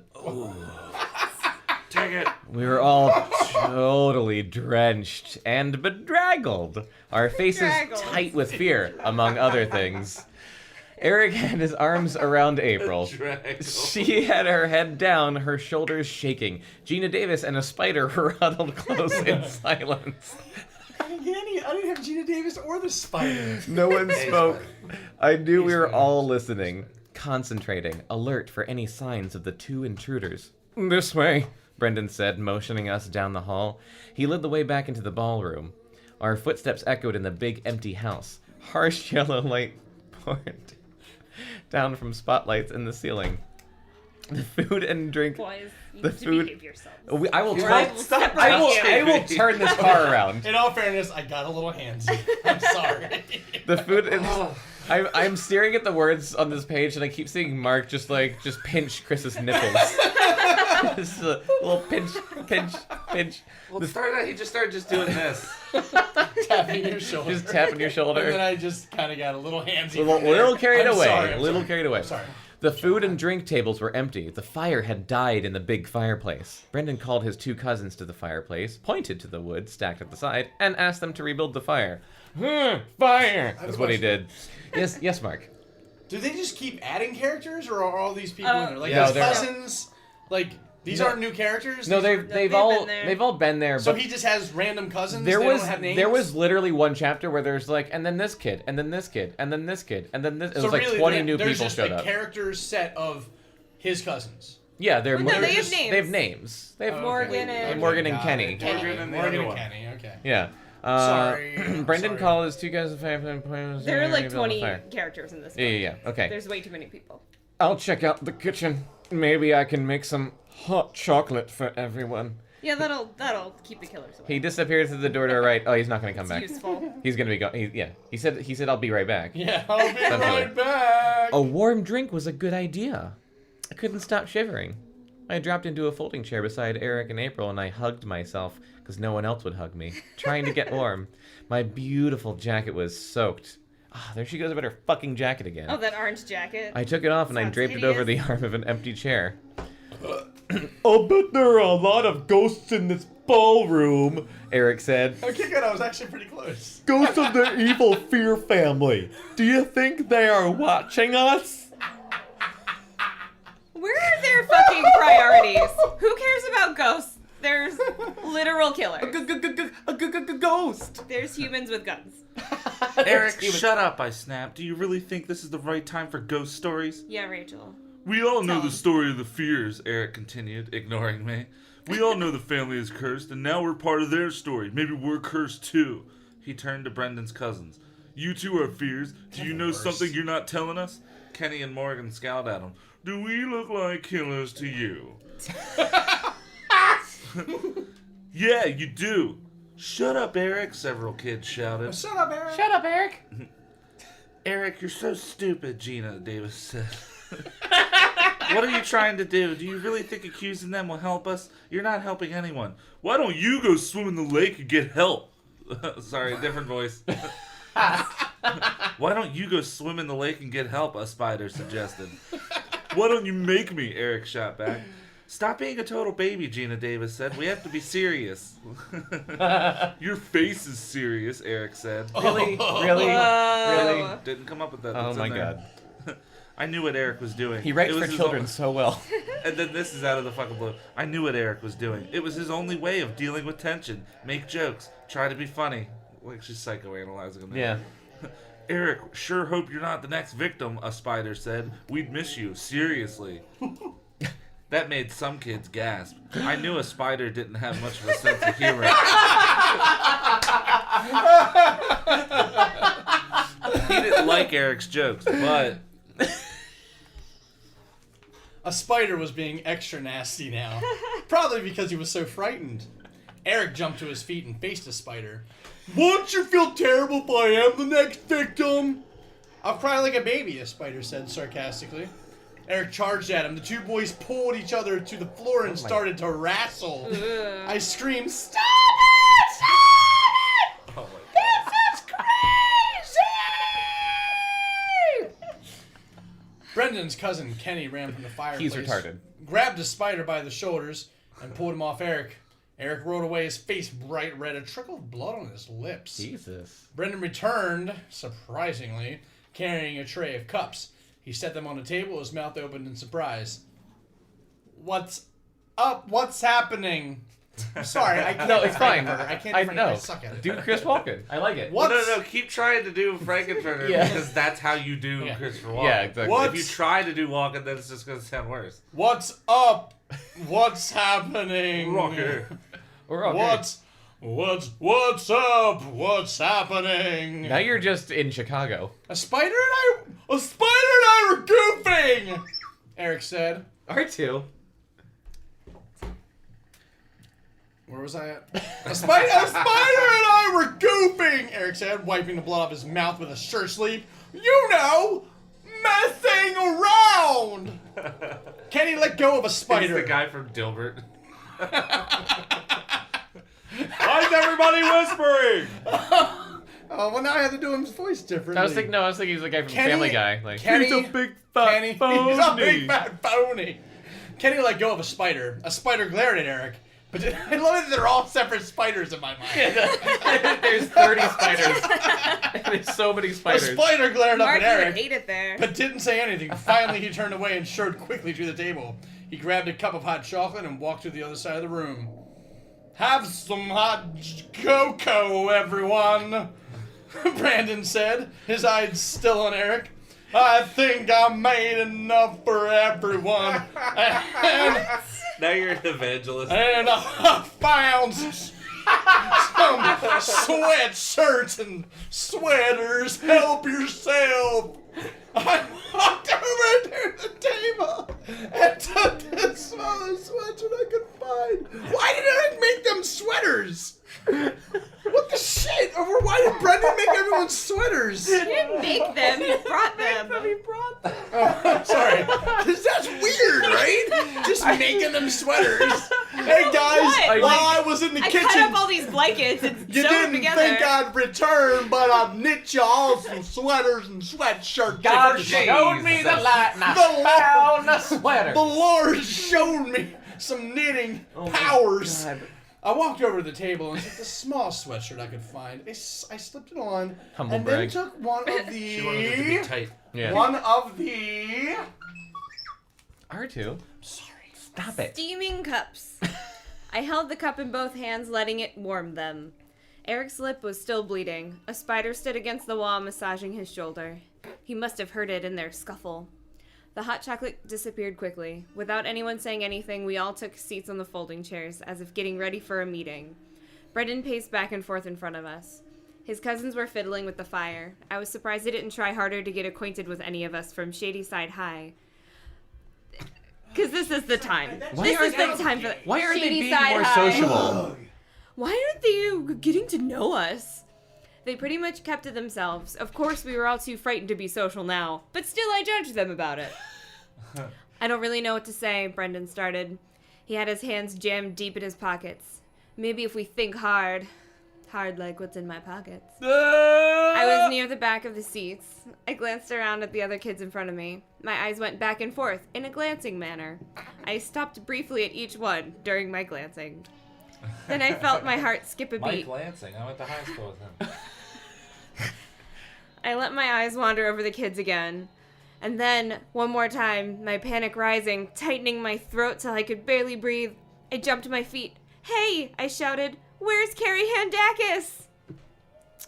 Take it. We were all totally drenched and bedraggled. Our faces Bedraggled. tight with fear, among other things. Eric had his arms around April. She had her head down, her shoulders shaking. Gina Davis and a spider were huddled close in silence. I didn't have Gina Davis or the spider. No one spoke. I knew we were all listening, concentrating, alert for any signs of the two intruders. This way, Brendan said, motioning us down the hall. He led the way back into the ballroom. Our footsteps echoed in the big empty house. Harsh yellow light poured down from spotlights in the ceiling. The food and drink. Boys, you The need to food- behave yourselves. I will Or I turn. will separate I you. will turn this car around. In all fairness, I got a little handsy. I'm sorry. The food and I'm staring at the words on this page and I keep seeing Mark just pinch Chris's nipples. Just a little pinch. Well, it started out, he just started just doing this. Tapping your shoulder. Just tapping your shoulder. And then I just kind of got a little handsy. Little carried I'm away. sorry, A I'm little sorry. carried away. I'm sorry. The food and drink tables were empty. The fire had died in the big fireplace. Brendan called his two cousins to the fireplace, pointed to the wood stacked at the side, and asked them to rebuild the fire. Fire! That's what he did. Yes, Mark. Do they just keep adding characters, or are all these people in there? Like Yeah, his they're- cousins, like these aren't new characters. No, These are- they've been all there. they've all been there. So But he just has random cousins. there they was don't have names? there was literally one chapter where there's like, and then this kid, and then this kid, and then this kid, and then this. It So was like really, 20 new there's people just showed a up. character set of his cousins. Yeah, they're Well, no, they have just- names. They have names. They have Morgan Okay. and- Morgan and got Kenny. it. Kenny. Morgan and the Morgan other and one. Kenny. Okay. Yeah. Sorry. Brendan Sorry. called his two guys and five points. There are like 20 characters in this. Yeah. book. Okay. There's way too many people. I'll check out the kitchen. Maybe I can make some hot chocolate for everyone. Yeah, that'll keep the killers away. He disappeared through the door to our right. Oh, he's not gonna come back. Useful. He's gonna be gone. He said I'll be right back. Yeah, I'll be Essentially. right back. A warm drink was a good idea. I couldn't stop shivering. I dropped into a folding chair beside Eric and April and I hugged myself because no one else would hug me, trying to get warm. My beautiful jacket was soaked. Ah, there she goes about her fucking jacket again. Oh, that orange jacket. I took it off and I Sounds draped it over the hideous. arm of an empty chair. I'll bet there are a lot of ghosts in this ballroom, Eric said. Okay, good. I was actually pretty close. Ghosts of the evil Fear family. Do you think they are watching us? Where are their fucking priorities? Who cares about ghosts? There's literal killers. A ghost. There's humans with guns. Eric, shut up, I snapped. Do you really think this is the right time for ghost stories? Yeah, Rachel. We all know Tell the him. story of the fears, Eric continued, ignoring me. We all know the family is cursed, and now we're part of their story. Maybe we're cursed too. He turned to Brendan's cousins. You two are fears. Do you know something you're not telling us? Kenny and Morgan scowled at him. Do we look like killers to you? Yeah, you do. Shut up, Eric, several kids shouted. Shut up, Eric. Shut up, Eric. Eric, you're so stupid, Gina Davis said. What are you trying to do? Do you really think accusing them will help us? You're not helping anyone. Why don't you go swim in the lake and get help? Sorry, different voice. Why don't you go swim in the lake and get help? A spider suggested. Why don't you make me? Eric shot back. Stop being a total baby, Gina Davis said. We have to be serious. Your face is serious, Eric said. Really? Whoa. Didn't come up with that. Oh That's my in there. God. I knew what Eric was doing. He writes It was for his children own- so well. And then this is out of the fucking blue. I knew what Eric was doing. It was his only way of dealing with tension. Make jokes. Try to be funny. Like she's psychoanalyzing him. Yeah. Eric, sure hope you're not the next victim, a spider said. We'd miss you. Seriously. That made some kids gasp. I knew a spider didn't have much of a sense of humor. He didn't like Eric's jokes, but... A spider was being extra nasty now. Probably because he was so frightened. Eric jumped to his feet and faced the spider. Won't you feel terrible if I am the next victim? I'll cry like a baby, the spider said sarcastically. Eric charged at him. The two boys pulled each other to the floor and started to wrestle. I screamed, "Stop it! Stop it! Oh my This is crazy!" Brendan's cousin Kenny ran from the fireplace. He's retarded. Grabbed the spider by the shoulders and pulled him off Eric. Eric rolled away, his face bright red, a trickle of blood on his lips. Jesus. Brendan returned, surprisingly, carrying a tray of cups. He set them on the table, his mouth opened in surprise. What's up? What's happening? I'm sorry, I can't. No, it's fine. I can't. I suck at it. Do Chris Walken. I like it. What? No, keep trying to do Frankenfurter Yeah. because that's how you do Yeah. Christopher Walken. Yeah, exactly. What? If you try to do Walken, then it's just going to sound worse. What's up? What's happening? Rocker. We're okay. What's up? What's happening? Now you're just in Chicago. A spider and I were goofing. Eric said. R2. Where was I at? A spider and I were goofing. Eric said, wiping the blood off his mouth with a shirt sleeve. You know, messing around. Kenny let go of a spider. It's the guy from Dilbert. Why is everybody whispering? Oh, well, now I have to do his voice differently. I was thinking he's the guy from Kenny- Family Guy. Like, Kenny, He's a big fat He's a phony. big fat phony. Kenny let go of a spider. A spider glared at Eric. But I love that they're all separate spiders in my mind. there's 30 spiders. There's so many A spiders. spider glared up at Marky would Eric, hate it there. but didn't say anything. Finally, he turned away and strode quickly to the table. He grabbed a cup of hot chocolate and walked to the other side of the room. Have some hot cocoa, everyone, Brandon said, his eyes still on Eric. I think I made enough for everyone. And Now you're an evangelist. I found some sweatshirts and sweaters. Help yourself. I walked over to the table and took the smallest sweatshirt I could find. Why did Eric make them sweaters? What the shit? Why did Brendan make everyone sweaters? He didn't make them, he brought them. Oh, sorry. Because that's weird, right? Just making them sweaters. Hey, guys, What? while I was in the I kitchen, cut up all these blankets and you sewed them didn't together. think I'd return, but I've knit y'all some sweaters and sweatshirts. God Jesus. showed me the light and I The found a sweater. The Lord showed me some knitting powers. God. I walked over to the table and took the small sweatshirt I could find. I slipped it on, Humble and brag. then took one of She wanted it to be the tight. Yeah. one of the. R2. Sorry. Stop it. Steaming cups. I held the cup in both hands, letting it warm them. Eric's lip was still bleeding. A spider stood against the wall, massaging his shoulder. He must have heard it in their scuffle. The hot chocolate disappeared quickly. Without anyone saying anything, we all took seats on the folding chairs, as if getting ready for a meeting. Brendan paced back and forth in front of us. His cousins were fiddling with the fire. I was surprised they didn't try harder to get acquainted with any of us from Shady Side High. Because this is the time. This is the time for Why aren't they Shady being Side more High. sociable? Why aren't they getting to know us? They pretty much kept to themselves. Of course, we were all too frightened to be social now, but still I judged them about it. I don't really know what to say, Brendan started. He had his hands jammed deep in his pockets. Maybe if we think hard like what's in my pockets. I was near the back of the seats. I glanced around at the other kids in front of me. My eyes went back and forth in a glancing manner. I stopped briefly at each one during my glancing. Then I felt my heart skip a beat. Mike Lansing, I went to high school with him. I let my eyes wander over the kids again. And then, one more time, my panic rising, tightening my throat till I could barely breathe, I jumped to my feet. "Hey!" I shouted. "Where's Carrie Handakis?"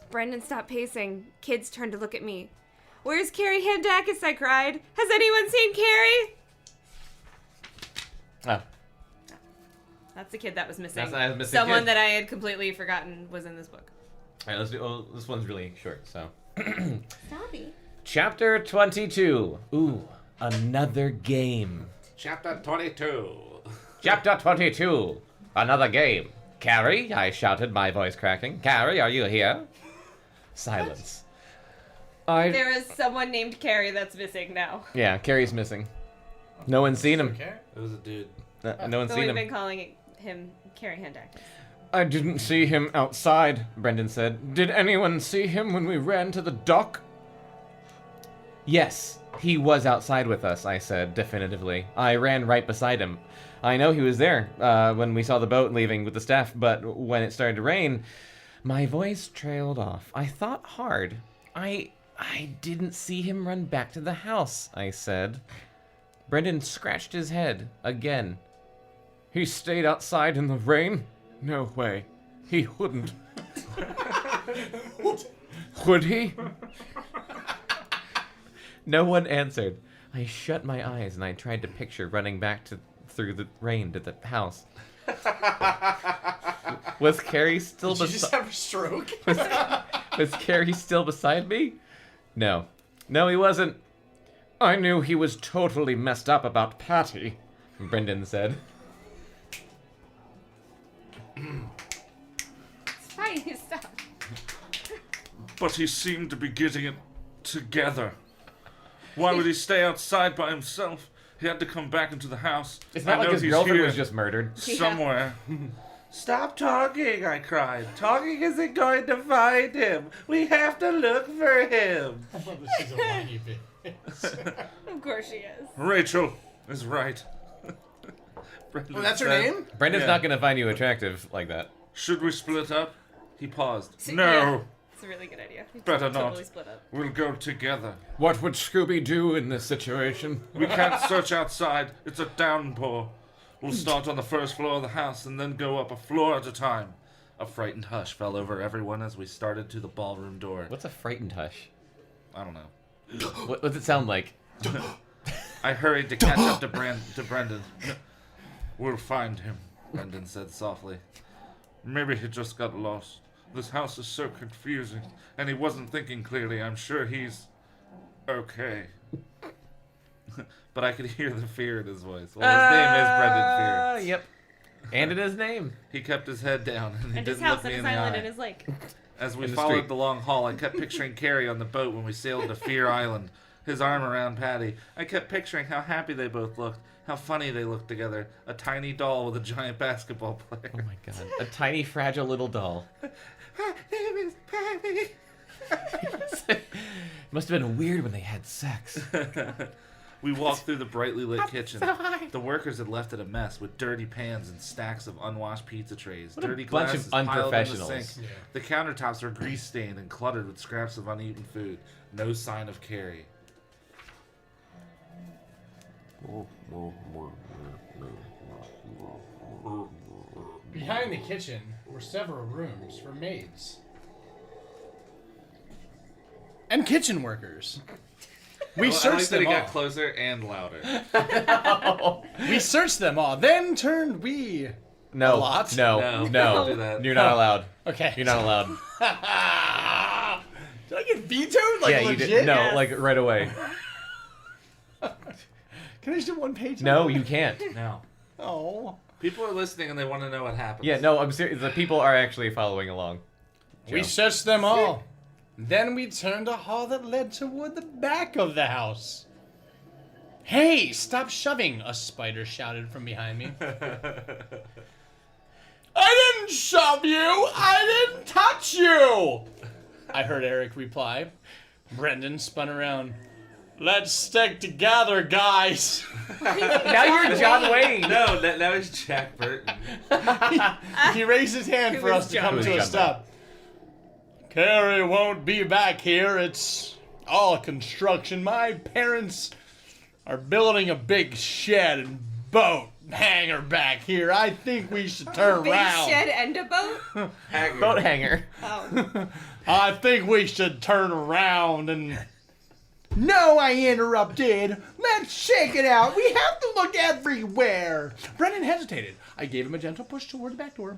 Brendan stopped pacing. Kids turned to look at me. "Where's Carrie Handakis?" I cried. "Has anyone seen Carrie?" Oh. That's the kid that was missing. That's the missing Someone kid. that I had completely forgotten was in this book. All right, let's do. Oh, this one's really short, so. Snobby. Chapter 22. Ooh, another game. Chapter 22. Chapter 22. Another game. Carrie, I shouted, my voice cracking. Carrie, are you here? Silence. There is someone named Carrie that's missing now. Yeah, Carrie's missing. No one's seen him. Okay. It was a dude. No one's So seen we've him. been calling him Carrie Handakis. I didn't see him outside, Brendan said. Did anyone see him when we ran to the dock? Yes, he was outside with us, I said definitively. I ran right beside him. I know he was there when we saw the boat leaving with the staff, but when it started to rain, my voice trailed off. I thought hard. I didn't see him run back to the house, I said. Brendan scratched his head again. He stayed outside in the rain? No way. He wouldn't. Would he? No one answered. I shut my eyes and I tried to picture running back through the rain to the house. Was Carrie still Did you just have a stroke? Was Carrie still beside me? No, he wasn't. I knew he was totally messed up about Patty, Brendan said. It's fine, stop. But he seemed to be getting it together. Why would he stay outside by himself? He had to come back into the house. It's not I like know his he's girlfriend here was just murdered. somewhere. Stop talking, I cried. Talking isn't going to find him. We have to look for him. I love that she's a whiny bitch. Of course she is. Rachel is right. Oh, that's her name? Brendan's Yeah. not going to find you attractive like that. Should we split up? He paused. So- No, yeah. It's a really good idea. We Better totally not. split up. we'll go together. What would Scooby do in this situation? We can't search outside. It's a downpour. We'll start on the first floor of the house and then go up a floor at a time. A frightened hush fell over everyone as we started to the ballroom door. What's a frightened hush? I don't know. What does it sound like? I hurried to catch up to Brendan. We'll find him, Brendan said softly. Maybe he just got lost. This house is so confusing, and he wasn't thinking clearly. I'm sure he's okay. But I could hear the fear in his voice. Well, his name is Brendan Fear. Yep. And in his name. He kept his head down, and he And his didn't look house me and in his the island eye. and his lake. As we in the followed street. the long hall, I kept picturing Carrie on the boat when we sailed to Fear Island, his arm around Patty. I kept picturing how happy they both looked, how funny they looked together. A tiny doll with a giant basketball player. Oh my god. A tiny, fragile little doll. My name is Patty. Must have been weird when they had sex. We walked through the brightly lit kitchen. The workers had left it a mess with dirty pans and stacks of unwashed pizza trays. What a dirty bunch glasses of piled in the unprofessionals. sink. The countertops were grease stained and cluttered with scraps of uneaten food. No sign of Carrie. Behind the kitchen were several rooms for maids and kitchen workers. We searched them He all. got closer and louder. We searced them all. Then turned we. No, A lot? no, Don't no. do that. You're not allowed. Okay. You're not allowed. Did I get vetoed? Like yeah, you legit? did. No, Yes. like right away. Can I just do one page? No, you can't. No. Oh. People are listening and they want to know what happens. Yeah, no, I'm serious. The people are actually following along. We Joe. searched them all. Then we turned a hall that led toward the back of the house. Hey, stop shoving, a spider shouted from behind me. I didn't shove you! I didn't touch you! I heard Eric reply. Brendan spun around. Let's stick together, guys. Now you're John Wayne. No, that was Jack Burton. He raised his hand for was us to John come Wayne. to a stop. Carrie won't be back here. It's all construction. My parents are building a big shed and boat hangar back here. I think we should turn Big around. shed and a boat? Boat hanger. Oh. I think we should turn around and... No, I interrupted. Let's shake it out. We have to look everywhere. Brennan hesitated. I gave him a gentle push toward the back door.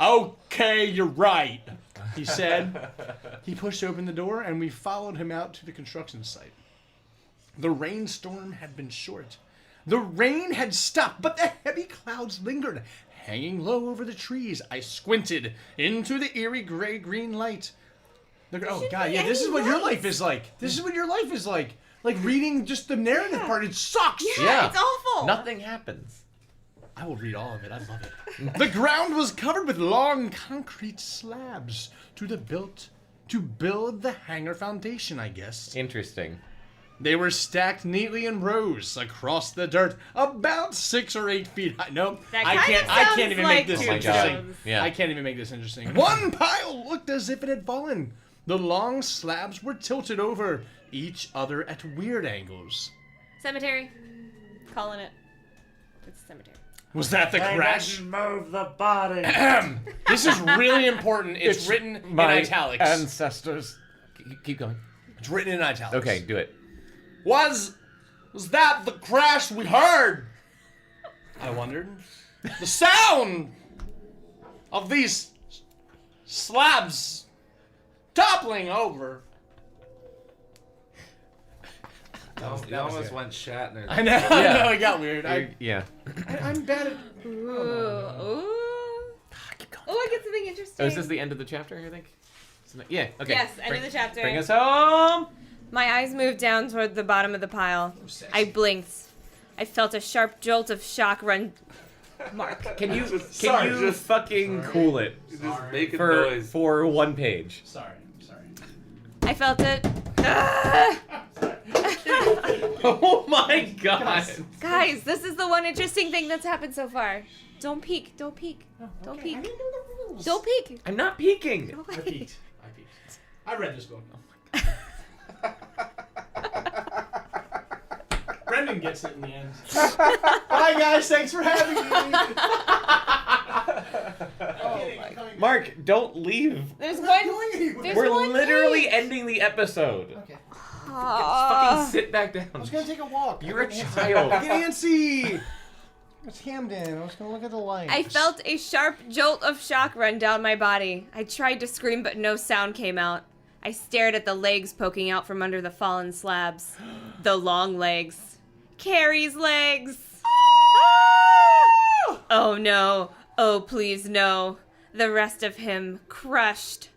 Okay, you're right, he said. He pushed open the door and we followed him out to the construction site. The rainstorm had been short. The rain had stopped, but the heavy clouds lingered, hanging low over the trees. I squinted into the eerie gray-green light. Oh, God, yeah, this is what your life is like. This is what your life is like. Like reading just the narrative part. It sucks. Yeah, it's awful. Nothing happens. I will read all of it. I love it. The ground was covered with long concrete slabs to build the hangar foundation, I guess. Interesting. They were stacked neatly in rows across the dirt, about 6 or 8 feet high. Nope, That I kind of can't sounds even like make this Oh my interesting. God. Yeah. I can't even make this interesting. One pile looked as if it had fallen. The long slabs were tilted over each other at weird angles. Cemetery. Calling it. It's a cemetery. Was that the crash? Move the body. This is really important. It's written in italics. Ancestors. Keep going. It's written in italics. Okay, do it. Was that the crash we heard? I wondered. The sound of these slabs toppling over. You almost went Shatner. I know, Yeah. it got weird. Yeah. I'm bad at... Ooh. Ooh. Keep going. Oh, I get something interesting. Oh, is this the end of the chapter, I think? Yeah, okay. Yes, end of the chapter. Bring us home! My eyes moved down toward the bottom of the pile. I blinked. I felt a sharp jolt of shock run. Mark. Can you Sorry, fucking cool it Just make a for noise. 1 page? Sorry. I felt it. Ah! Oh my god! Guys, this is the one interesting thing that's happened so far. Don't peek. Don't peek. Don't peek. Don't peek. I'm not peeking! I peeked. I read this book. Brendan gets it in the end. Bye, guys. Thanks for having me. Mark, don't leave! There's one. There's We're one literally page. ending the episode. Okay. Fucking sit back down. I was gonna take a walk. You're a child. Get antsy. It's Hamden. I was gonna look at the lights. I felt a sharp jolt of shock run down my body. I tried to scream, but no sound came out. I stared at the legs poking out from under the fallen slabs. The long legs. Carrie's legs. Oh no. Oh, please no. The rest of him crushed.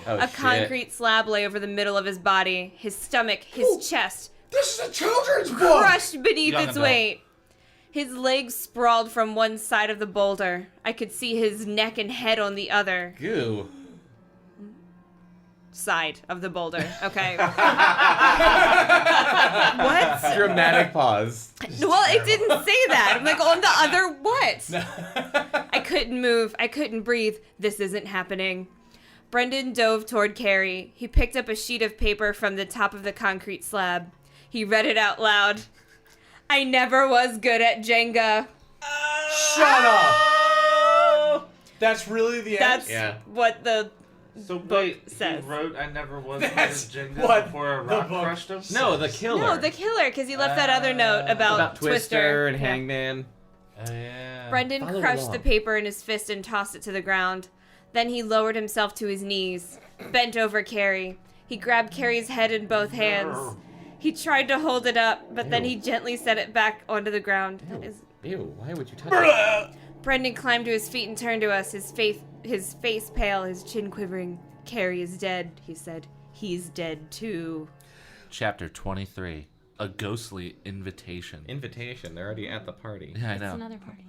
Oh, A shit. concrete slab lay over the middle of his body, his stomach, his chest, This is a children's book. crushed beneath Young its adult. weight. His legs sprawled from one side of the boulder. I could see his neck and head on the other Goo. side of the boulder. Okay. What? Dramatic pause. Well, it didn't say that. I'm like, on the other what? I couldn't move. I couldn't breathe. This isn't happening. Brendan dove toward Carrie. He picked up a sheet of paper from the top of the concrete slab. He read it out loud. I never was good at Jenga. Shut up! That's really the end? That's Yeah. what the So book wait, says. he wrote I never was good at That's Jenga what before a the rock book crushed him? No, the killer. No, the killer, because he left that other note about Twister and Yeah. Hangman. Oh, yeah. Brendan Follow crushed along. the paper in his fist and tossed it to the ground. Then he lowered himself to his knees, bent over Carrie. He grabbed Carrie's head in both hands. He tried to hold it up, but then he gently set it back onto the ground. That is... Ew, why would you touch it? Brendan climbed to his feet and turned to us, his face pale, his chin quivering. Carrie is dead, he said. He's dead too. Chapter 23. A ghostly invitation. Invitation. They're already at the party. Yeah, I It's know. another party.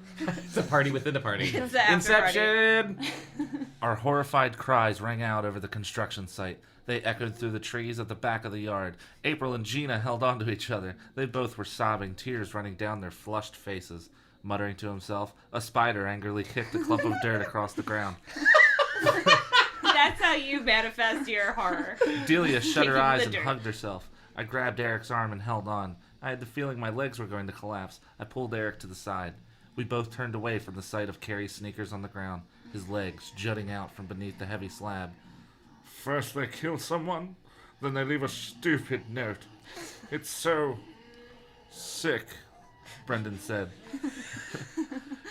It's a party within a party. It's the after party. Inception! Our horrified cries rang out over the construction site. They echoed through the trees at the back of the yard. April and Gina held on to each other. They both were sobbing, tears running down their flushed faces. Muttering to himself, a spider angrily kicked a clump of dirt across the ground. That's how you manifest your horror. Delia shut her Kicking eyes the and dirt. hugged herself. I grabbed Eric's arm and held on. I had the feeling my legs were going to collapse. I pulled Eric to the side. We both turned away from the sight of Carrie's sneakers on the ground, his legs jutting out from beneath the heavy slab. First they kill someone, then they leave a stupid note. It's so sick. Brendan said.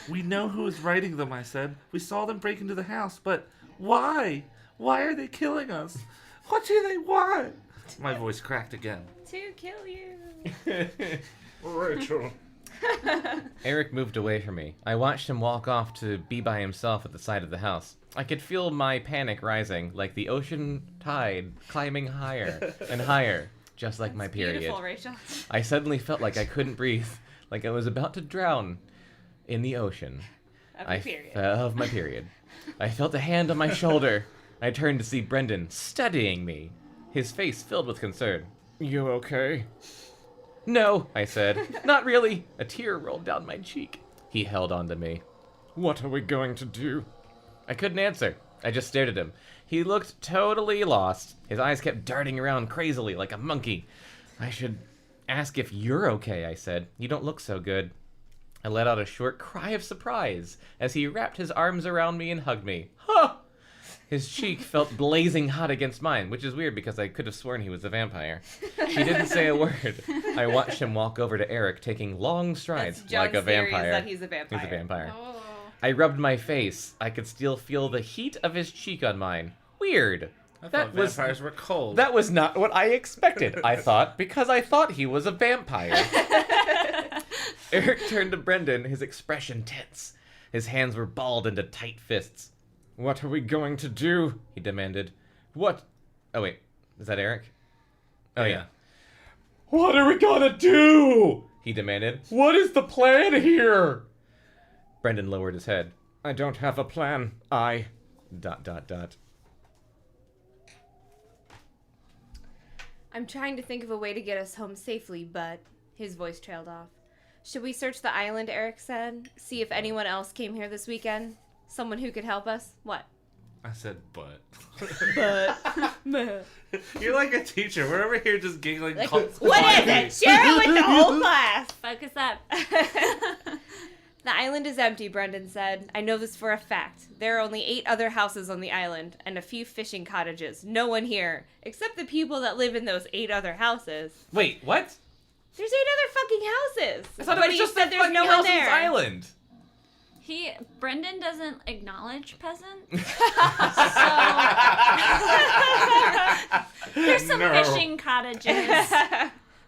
We know who is writing them, I said. We saw them break into the house, but why? Why are they killing us? What do they want? My voice cracked again. To kill you. Rachel. Eric moved away from me. I watched him walk off to be by himself at the side of the house. I could feel my panic rising, like the ocean tide climbing higher and higher, just like my period. Beautiful, Rachel. I suddenly felt like I couldn't breathe, like I was about to drown in the ocean. Of the period. Of my period. I felt a hand on my shoulder. I turned to see Brendan studying me, his face filled with concern. You okay? No, I said. Not really. A tear rolled down my cheek. He held on to me. What are we going to do? I couldn't answer. I just stared at him. He looked totally lost. His eyes kept darting around crazily like a monkey. I should ask if you're okay, I said. You don't look so good. I let out a short cry of surprise as he wrapped his arms around me and hugged me. Huh! His cheek felt blazing hot against mine, which is weird because I could have sworn he was a vampire. He didn't say a word. I watched him walk over to Eric, taking long strides That's John's like a theory is vampire. that he's a vampire. He's a vampire. Oh. I rubbed my face. I could still feel the heat of his cheek on mine. Weird. I thought vampires were cold. That was not what I expected, I thought, because I thought he was a vampire. Eric turned to Brendan, his expression tense. His hands were balled into tight fists. What are we going to do? He demanded. What? Oh, wait. Is that Eric? Oh, yeah. What are we gonna do? He demanded. What is the plan here? Brendan lowered his head. I don't have a plan. I... ... I'm trying to think of a way to get us home safely, but his voice trailed off. Should we search the island, Eric said? See if anyone else came here this weekend? Someone who could help us? What? I said, but. But. You're like a teacher. We're over here just giggling. Like, constantly. what is it? Share it with the whole class. Focus up. The island is empty, Brendan said. I know this for a fact. There are only 8 other houses on the island, and a few fishing cottages. No one here, except the people that live in those 8 other houses. Wait, what? There's 8 other fucking houses. I thought But it was he just said that there's fucking no house one on this there. island. Brendan doesn't acknowledge peasant. So there's some fishing cottages.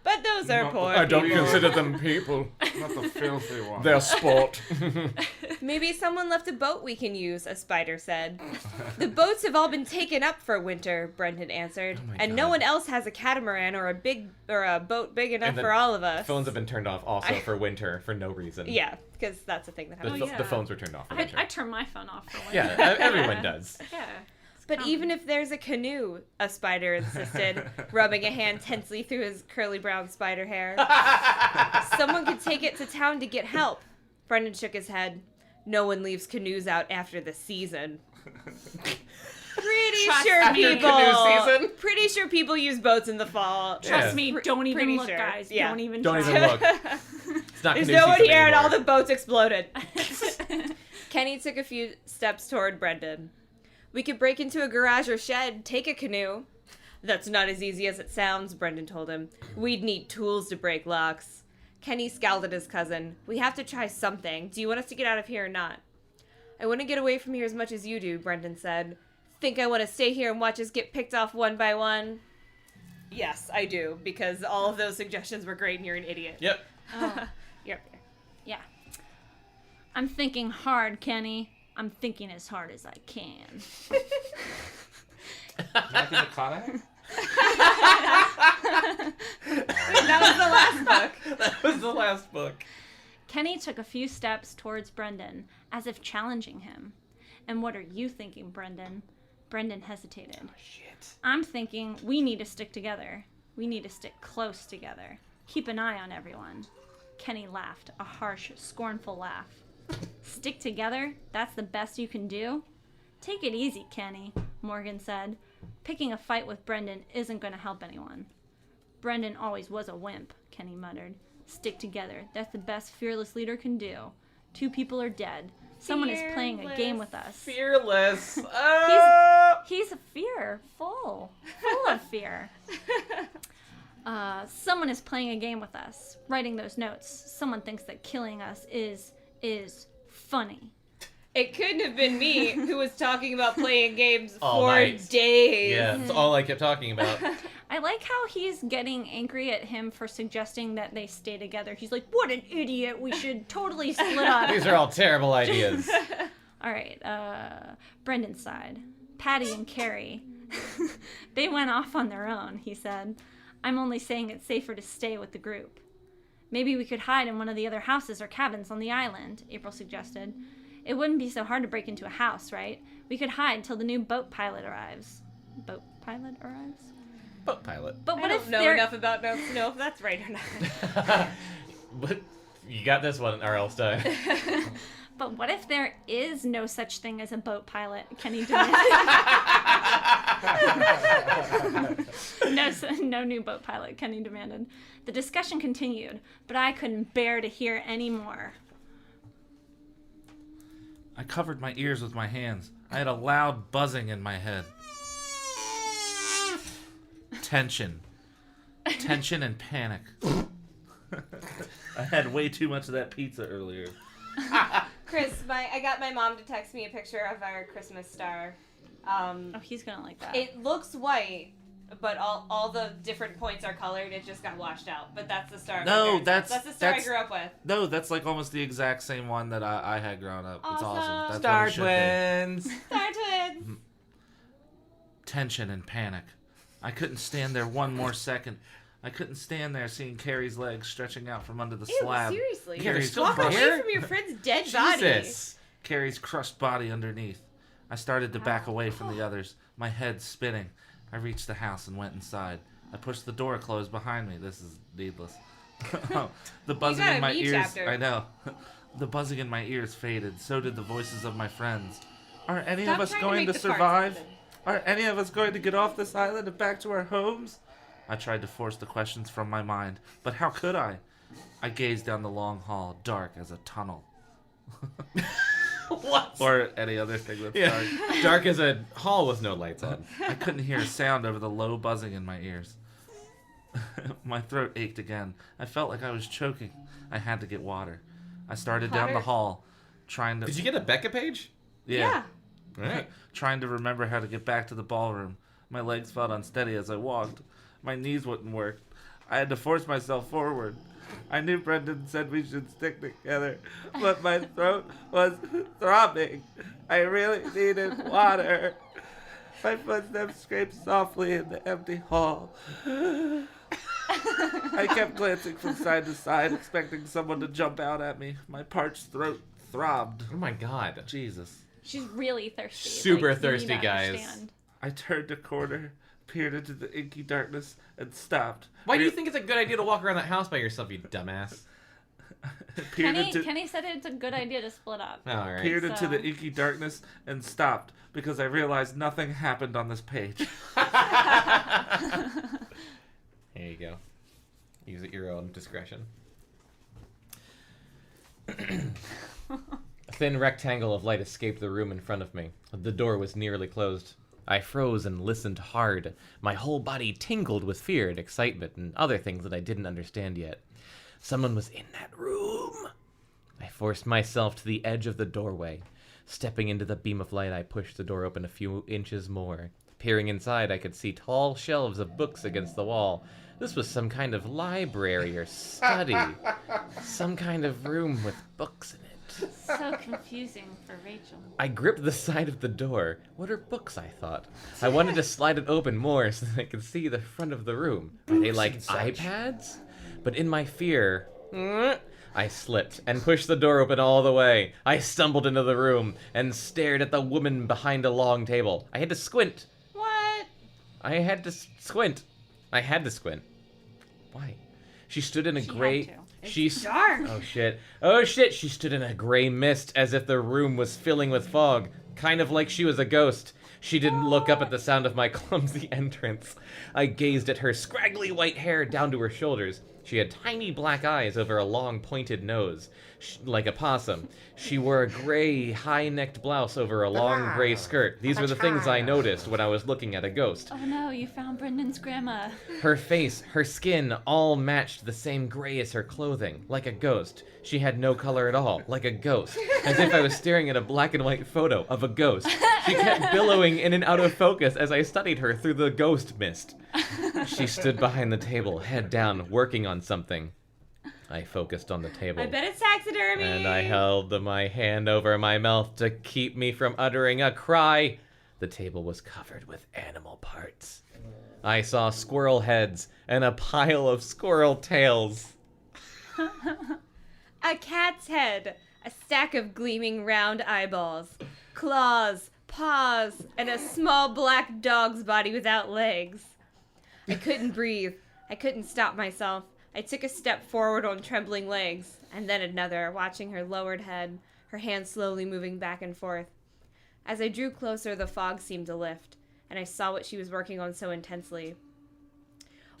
But those are Not poor I don't people. consider them people. Not the filthy one. They're sport. Maybe someone left a boat we can use, a spider said. The boats have all been taken up for winter, Brendan answered. my And no God. one else has a catamaran or a boat big enough And the for all of us. Phones have been turned off also for winter for no reason. Yeah, because that's a thing that The, happens. yeah. the phones were turned off for winter. I turn my phone off for winter. Yeah, everyone does. Yeah. But even if there's a canoe, a spider insisted, rubbing a hand tensely through his curly brown spider hair. Someone could take it to town to get help. Brendan shook his head. No one leaves canoes out after the season. Pretty Trust sure me. people. Canoe season? Pretty sure people use boats in the fall. Trust Yeah. me, don't even Pretty look, sure. guys. Yeah. Don't even Don't try. even look. It's not There's canoe no one season here, and all anymore. the boats exploded. Kenny took a few steps toward Brendan. We could break into a garage or shed, take a canoe. That's not as easy as it sounds, Brendan told him. We'd need tools to break locks. Kenny scowled at his cousin. We have to try something. Do you want us to get out of here or not? I want to get away from here as much as you do, Brendan said. Think I want to stay here and watch us get picked off one by one? Yes, I do, because all of those suggestions were great and you're an idiot. Yep. Yep. Yeah. I'm thinking hard, Kenny. I'm thinking as hard as I can. Back in the Kata? That was the last book. That was the last book. Kenny took a few steps towards Brendan, as if challenging him. And what are you thinking, Brendan? Brendan hesitated. Shit. I'm thinking we need to stick together. We need to stick close together. Keep an eye on everyone. Kenny laughed, a harsh, scornful laugh. Stick together? That's the best you can do? Take it easy, Kenny, Morgan said. Picking a fight with Brendan isn't going to help anyone. Brendan always was a wimp, Kenny muttered. Stick together. That's the best fearless leader can do. 2 people are dead. Someone is playing a game with us. Fearless. He's full of fear. Someone is playing a game with us, writing those notes. Someone thinks that killing us is funny. It couldn't have been me who was talking about playing games All for night. days. Yeah, that's all I kept talking about. I like how he's getting angry at him for suggesting that they stay together. He's like, what an idiot. We should totally split up. These are all terrible ideas. All right, Brendan's side. Patty and Carrie. They went off on their own, he said. I'm only saying it's safer to stay with the group. Maybe we could hide in one of the other houses or cabins on the island, April suggested. It wouldn't be so hard to break into a house, right? We could hide till the new boat pilot arrives. Boat pilot arrives? Boat pilot. But I what don't if know they're... enough about notes to know if that's right or not. But you got this one, R.L. Stine. But what if there is no such thing as a boat pilot? Kenny demanded. No new boat pilot, Kenny demanded. The discussion continued, but I couldn't bear to hear any more. I covered my ears with my hands. I had a loud buzzing in my head. Tension. Tension and panic. I had way too much of that pizza earlier. Chris, I got my mom to text me a picture of our Christmas star. Oh, he's gonna like that. It looks white, but all the different points are colored. It just got washed out. But that's the star. No, that's the star I grew up with. No, that's like almost the exact same one that I had growing up. It's Awesome. awesome. That's Star what it should be. Twins. Star twins. Tension and panic. I couldn't stand there one more second. I couldn't stand there seeing Carrie's legs stretching out from under the Ew, slab. seriously. Carrie's still Walk there? away from your friend's dead body. Jesus. Carrie's crushed body underneath. I started to back away from the others, my head spinning. I reached the house and went inside. I pushed the door closed behind me. This is needless. The buzzing got in a my B ears. chapter. I know. The buzzing in my ears faded. So did the voices of my friends. Are any Stop of us trying to going make to the parts survive? happen. Are any of us going to get off this island and back to our homes? I tried to force the questions from my mind, but how could I? I gazed down the long hall, dark as a tunnel. What? Or any other thing that's Yeah. dark. Dark as a hall with no lights on. I couldn't hear a sound over the low buzzing in my ears. My throat ached again. I felt like I was choking. I had to get water. I started down the Water? hall, trying to... Did you get a Bekah page? Yeah. Right. Trying to remember how to get back to the ballroom. My legs felt unsteady as I walked. My knees wouldn't work. I had to force myself forward. I knew Brendan said we should stick together, but my throat was throbbing. I really needed water. My footsteps scraped softly in the empty hall. I kept glancing from side to side, expecting someone to jump out at me. My parched throat throbbed. Oh my god. Jesus. She's really thirsty. Super you need thirsty, to guys. understand. I turned a corner, peered into the inky darkness, and stopped. Why do you think it's a good idea to walk around that house by yourself, you dumbass? Kenny said it's a good idea to split up. All right. peered into So- the inky darkness and stopped because I realized nothing happened on this page. Here you go. Use at your own discretion. A thin rectangle of light escaped the room in front of me. The door was nearly closed. I froze and listened hard. My whole body tingled with fear and excitement and other things that I didn't understand yet. Someone was in that room. I forced myself to the edge of the doorway. Stepping into the beam of light, I pushed the door open a few inches more. Peering inside, I could see tall shelves of books against the wall. This was some kind of library or study. Some kind of room with books in it. So confusing for Rachel. I gripped the side of the door. What are books, I thought. I wanted to slide it open more so that I could see the front of the room. Are they like iPads? But in my fear, I slipped and pushed the door open all the way. I stumbled into the room and stared at the woman behind a long table. I had to squint. What? I had to squint. Why? She stood in a gray... Had to. She's dark. Oh shit. Oh shit, she stood in a gray mist as if the room was filling with fog, kind of like she was a ghost. She didn't look up at the sound of my clumsy entrance. I gazed at her scraggly white hair down to her shoulders. She had tiny black eyes over a long pointed nose, like a possum. She wore a gray, high-necked blouse over a long gray skirt. These were the things I noticed when I was looking at a ghost. Oh no, you found Brendan's grandma. Her face, her skin, all matched the same gray as her clothing, like a ghost. She had no color at all, like a ghost, as if I was staring at a black and white photo of a ghost. She kept billowing in and out of focus as I studied her through the ghost mist. She stood behind the table, head down, working on something. I focused on the table. I bet it's taxidermy. And I held my hand over my mouth to keep me from uttering a cry. The table was covered with animal parts. I saw squirrel heads and a pile of squirrel tails. A cat's head, a stack of gleaming round eyeballs, claws, paws, and a small black dog's body without legs. I couldn't breathe. I couldn't stop myself. I took a step forward on trembling legs, and then another, watching her lowered head, her hands slowly moving back and forth. As I drew closer, the fog seemed to lift, and I saw what she was working on so intensely.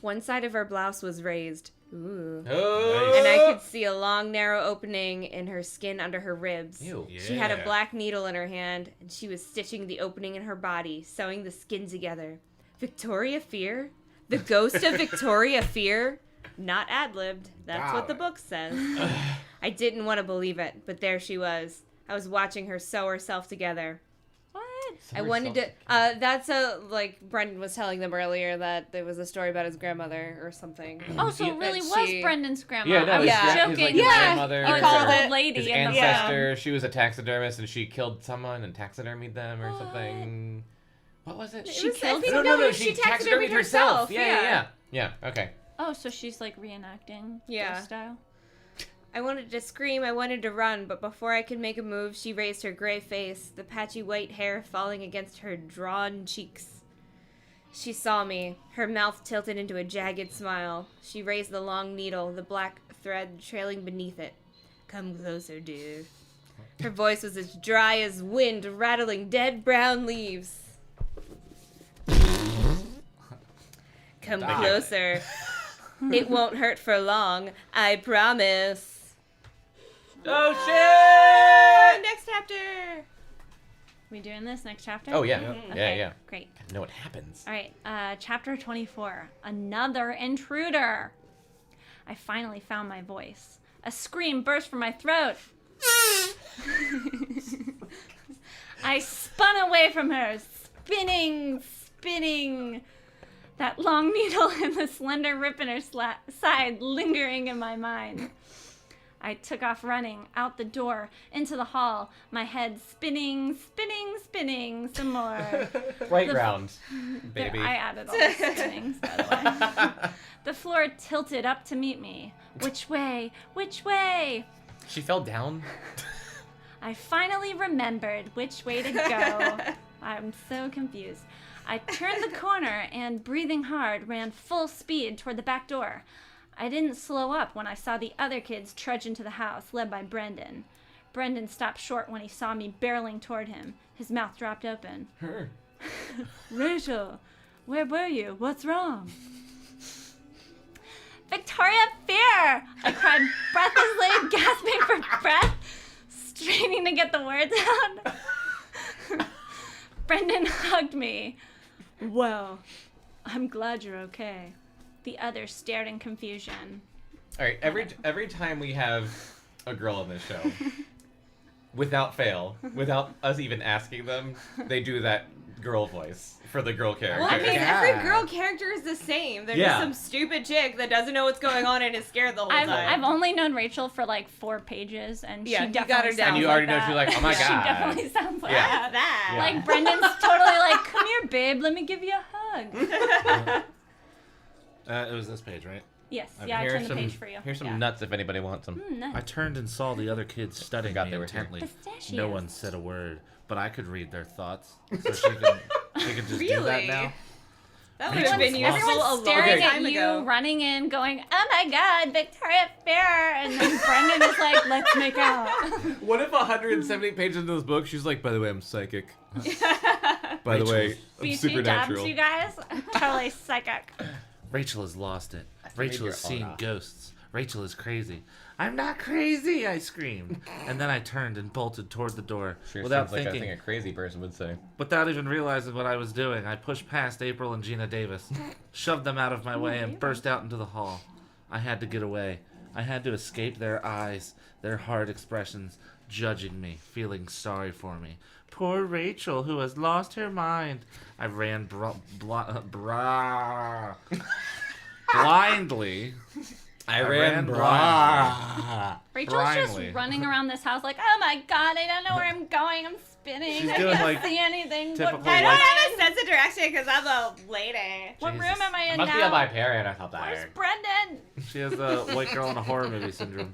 One side of her blouse was raised. Ooh. Oh! And I could see a long, narrow opening in her skin under her ribs. Ew. She had a black needle in her hand, and she was stitching the opening in her body, sewing the skin together. Victoria Fear? The ghost of Victoria Fear? Not ad-libbed. That's what the book says. I didn't want to believe it, but there she was. I was watching her sew herself together. What? I wanted to. That's like Brendan was telling them earlier that there was a story about his grandmother or something. Oh, so it really was Brendan's grandma. Yeah, no, I was his joking. like his grandmother. Oh, He called the it old lady His in the ancestor, she was a taxidermist and she killed someone and taxidermied them or something. What was it? She killed I think No, she taxidermied herself. Yeah. Yeah, okay. Oh, so she's like reenacting Yeah. ghost style. I wanted to scream, I wanted to run, but before I could make a move, she raised her gray face, the patchy white hair falling against her drawn cheeks. She saw me, her mouth tilted into a jagged smile. She raised the long needle, the black thread trailing beneath it. Come closer, dear. Her voice was as dry as wind rattling dead brown leaves. Come closer. It won't hurt for long, I promise. Oh shit! Next chapter. We doing this next chapter? Oh yeah. Okay, Yeah. Great. I know what happens. All right, chapter 24. Another intruder. I finally found my voice. A scream burst from my throat. I spun away from her, spinning. That long needle and the slender rip in her side lingering in my mind. I took off running, out the door, into the hall, my head spinning some more. Right round, baby. I added all the spinnings, by the way. The floor tilted up to meet me. Which way? Which way? She fell down. I finally remembered which way to go. I'm so confused. I turned the corner and, breathing hard, ran full speed toward the back door. I didn't slow up when I saw the other kids trudge into the house, led by Brendan. Brendan stopped short when he saw me barreling toward him. His mouth dropped open. Rachel, where were you? What's wrong? Victoria Fear! I cried breathlessly, gasping for breath, straining to get the words out. Brendan hugged me. Well, I'm glad you're okay. The others stared in confusion. All right, every time we have a girl on this show, without fail, without us even asking them, they do that girl voice for the girl character. Well, I mean, every girl character is the same. They're just some stupid chick that doesn't know what's going on and is scared the whole time. I've only known Rachel for like 4 pages, and she definitely got her down. And you already know she's like, oh my god. She definitely sounds like that. Yeah. Like Brendan's totally like, come here, babe, let me give you a hug. It was this page, right? Yes, Okay, I here's turned the some- page for you. Here's some Yeah. nuts if anybody wants them. Nice. I turned and saw the other kids studying Forgot me they were here. intently. Pistachios. No one said a word, but I could read their thoughts. So she could just do that Really? now. That would have been useful a Everyone's long staring at time you, ago. running in, going, "Oh my God, Victoria Fair!" And then Brendan is like, "Let's make out." What if 170 pages into this book, she's like, by the way, I'm psychic. By the way, I'm BT supernatural. dubs, you guys. I'm totally psychic. Rachel has lost it. Rachel your has seen aura. ghosts. Rachel is crazy. I'm not crazy, I screamed. And then I turned and bolted toward the door Sure without sounds like thinking. a thing a crazy person would say. Without even realizing what I was doing, I pushed past April and Gina Davis, shoved them out of my way, and burst out into the hall. I had to get away. I had to escape their eyes, their hard expressions, judging me, feeling sorry for me. Poor Rachel, who has lost her mind. I ran blindly. I ran blindly. Rachel's Blindly. just running around this house like, "Oh my God, I don't know where I'm going. I'm spinning. She's I doing, can't like, see anything. typical What, I don't white- have a sense of direction because I'm a lady. what Jesus. room am I in Must be now? a librarian or something. Where's Brendan?" She has the white girl in a horror movie syndrome.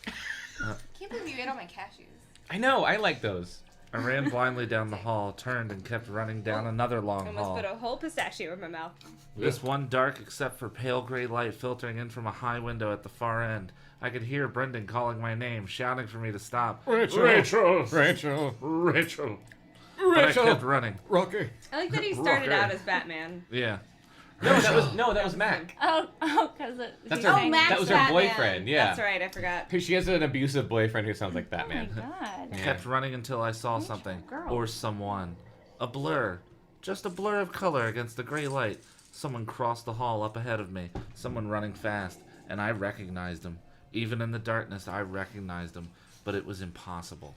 I can't believe you ate all my cashews. I know, I like those. I ran blindly down the hall, turned, and kept running down another I long almost hall. put a whole pistachio in my mouth. This one dark except for pale gray light filtering in from a high window at the far end. I could hear Brendan calling my name, shouting for me to stop. Rachel! Rachel! Rachel! Rachel! But I kept running. Rocky! I like that he started out as Batman. Yeah. No, that was Mac. Oh, because That's Oh, her. Max That was her Batman. boyfriend. Yeah. That's right, I forgot. She has an abusive boyfriend who sounds like Oh my Batman. God. Kept running until I saw something. girl. Or someone. A blur. Just a blur of color against the gray light. Someone crossed the hall up ahead of me. Someone running fast. And I recognized him. Even in the darkness, I recognized him. But it was impossible.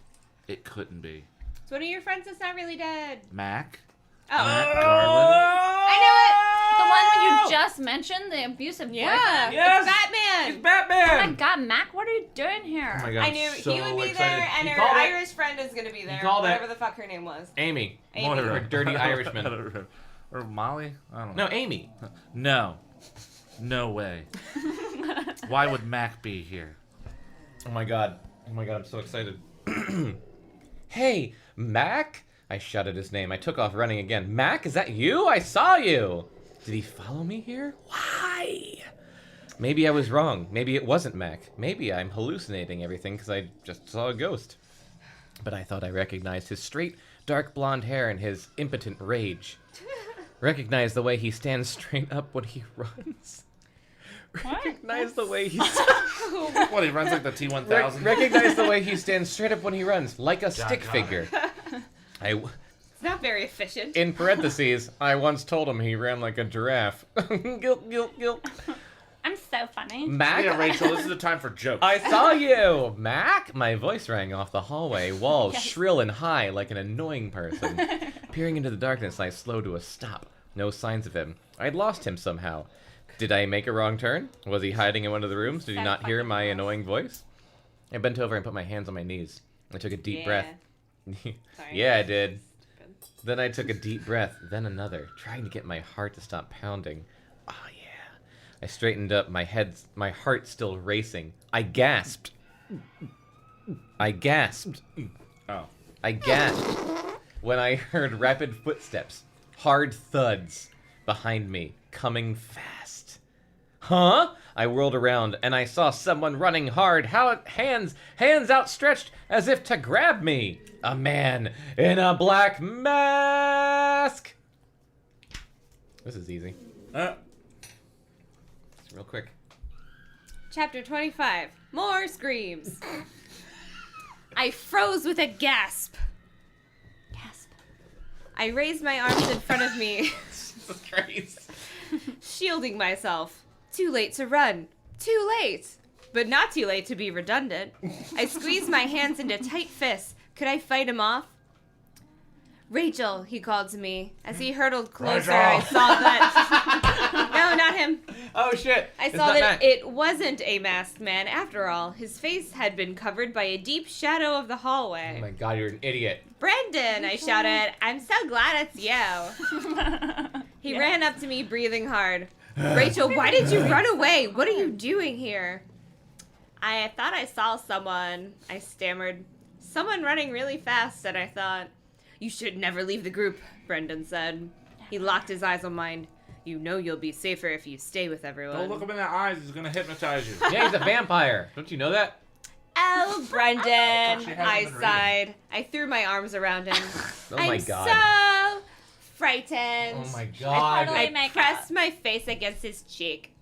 It couldn't be. It's one of your friends that's not really dead. Mac? Oh. Mac Garland? The one you just mentioned, the abusive Yeah. boyfriend. It's Batman. Oh my Batman! God, Mac, what are you doing here? Oh my God, I I'm knew so he would be excited. there, and He her called it. Irish friend is going to be there. called it. Whatever the fuck her name was. Amy. Amy. Moira. Or Dirty Irishman. Or Molly? I don't know. No, Amy. No. No way. Why would Mac be here? Oh my god, I'm so excited. Hey, Mac! I shouted his name. I took off running again. Mac, is that you? I saw you! Did he follow me here? Why? Maybe I was wrong. Maybe it wasn't Mac. Maybe I'm hallucinating everything because I just saw a ghost. But I thought I recognized his straight, dark blonde hair and his impotent rage. Recognize the way he stands straight up when he runs. Recognize the way he What, he runs like the T-1000? recognize the way he stands straight up when he runs, like a stick figure. It's not very efficient. In parentheses, I once told him he ran like a giraffe. Guilt, guilt, guilt. I'm so funny. Mac, Yeah, Rachel, this is the time for jokes. I saw you! Mac? My voice rang off the hallway wall, shrill and high, like an annoying person. Peering into the darkness, I slowed to a stop. No signs of him. I'd lost him somehow. Did I make a wrong turn? Was he hiding in one of the rooms? Did he not hear my annoying voice? I bent over and put my hands on my knees. I took a deep breath. Sorry. Yeah, I did. Then I took a deep breath, then another, trying to get my heart to stop pounding. Oh yeah. I straightened up, my heart still racing. I gasped. I gasped. Oh. I gasped when I heard rapid footsteps, hard thuds behind me, coming fast. Huh? I whirled around and I saw someone running hard, hands outstretched as if to grab me. A man in a black mask. This is easy. It's real quick. Chapter 25. More screams. I froze with a gasp. Gasp. I raised my arms in front of me, That's crazy. shielding myself. Too late to run. Too late. But not too late to be redundant. I squeezed my hands into tight fists. Could I fight him off? Rachel, he called to me. As he hurtled closer, I saw that... No, not him. Oh shit. I saw that it wasn't a masked man after all. His face had been covered by a deep shadow of the hallway. Oh my god, you're an idiot. Brendan, I shouted. I'm so glad it's you. He ran up to me, breathing hard. Rachel, why did you run away? What are you doing here? I thought I saw someone, I stammered. Someone running really fast, and I thought... You should never leave the group, Brendan said. He locked his eyes on mine. You know you'll be safer if you stay with everyone. Don't look him in the eyes. He's gonna hypnotize you. Yeah, he's a vampire. Don't you know that? Oh, Brendan, hasn't I been sighed. I threw my arms around him. Oh my I'm god. so frightened. Oh my god. totally I make pressed up. my face against his cheek.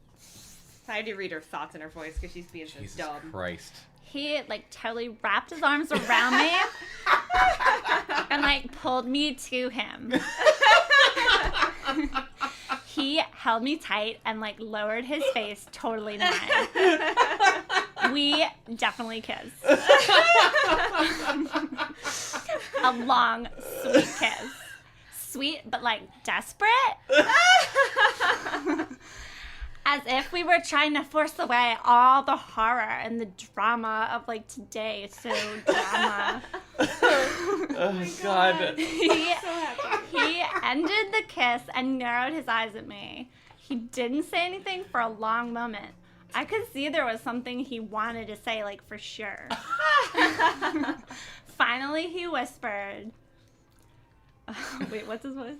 I had to read her thoughts in her voice because she's being so Jesus dumb. Christ. He like totally wrapped his arms around me and like pulled me to him. He held me tight and like lowered his face totally to mine. We definitely kissed. A long, sweet kiss. Sweet, but like desperate. As if we were trying to force away all the horror and the drama of like today. So drama. Oh god. He ended the kiss and narrowed his eyes at me. He didn't say anything for a long moment. I could see there was something he wanted to say, like for sure. Finally, he whispered. Wait, what's his voice?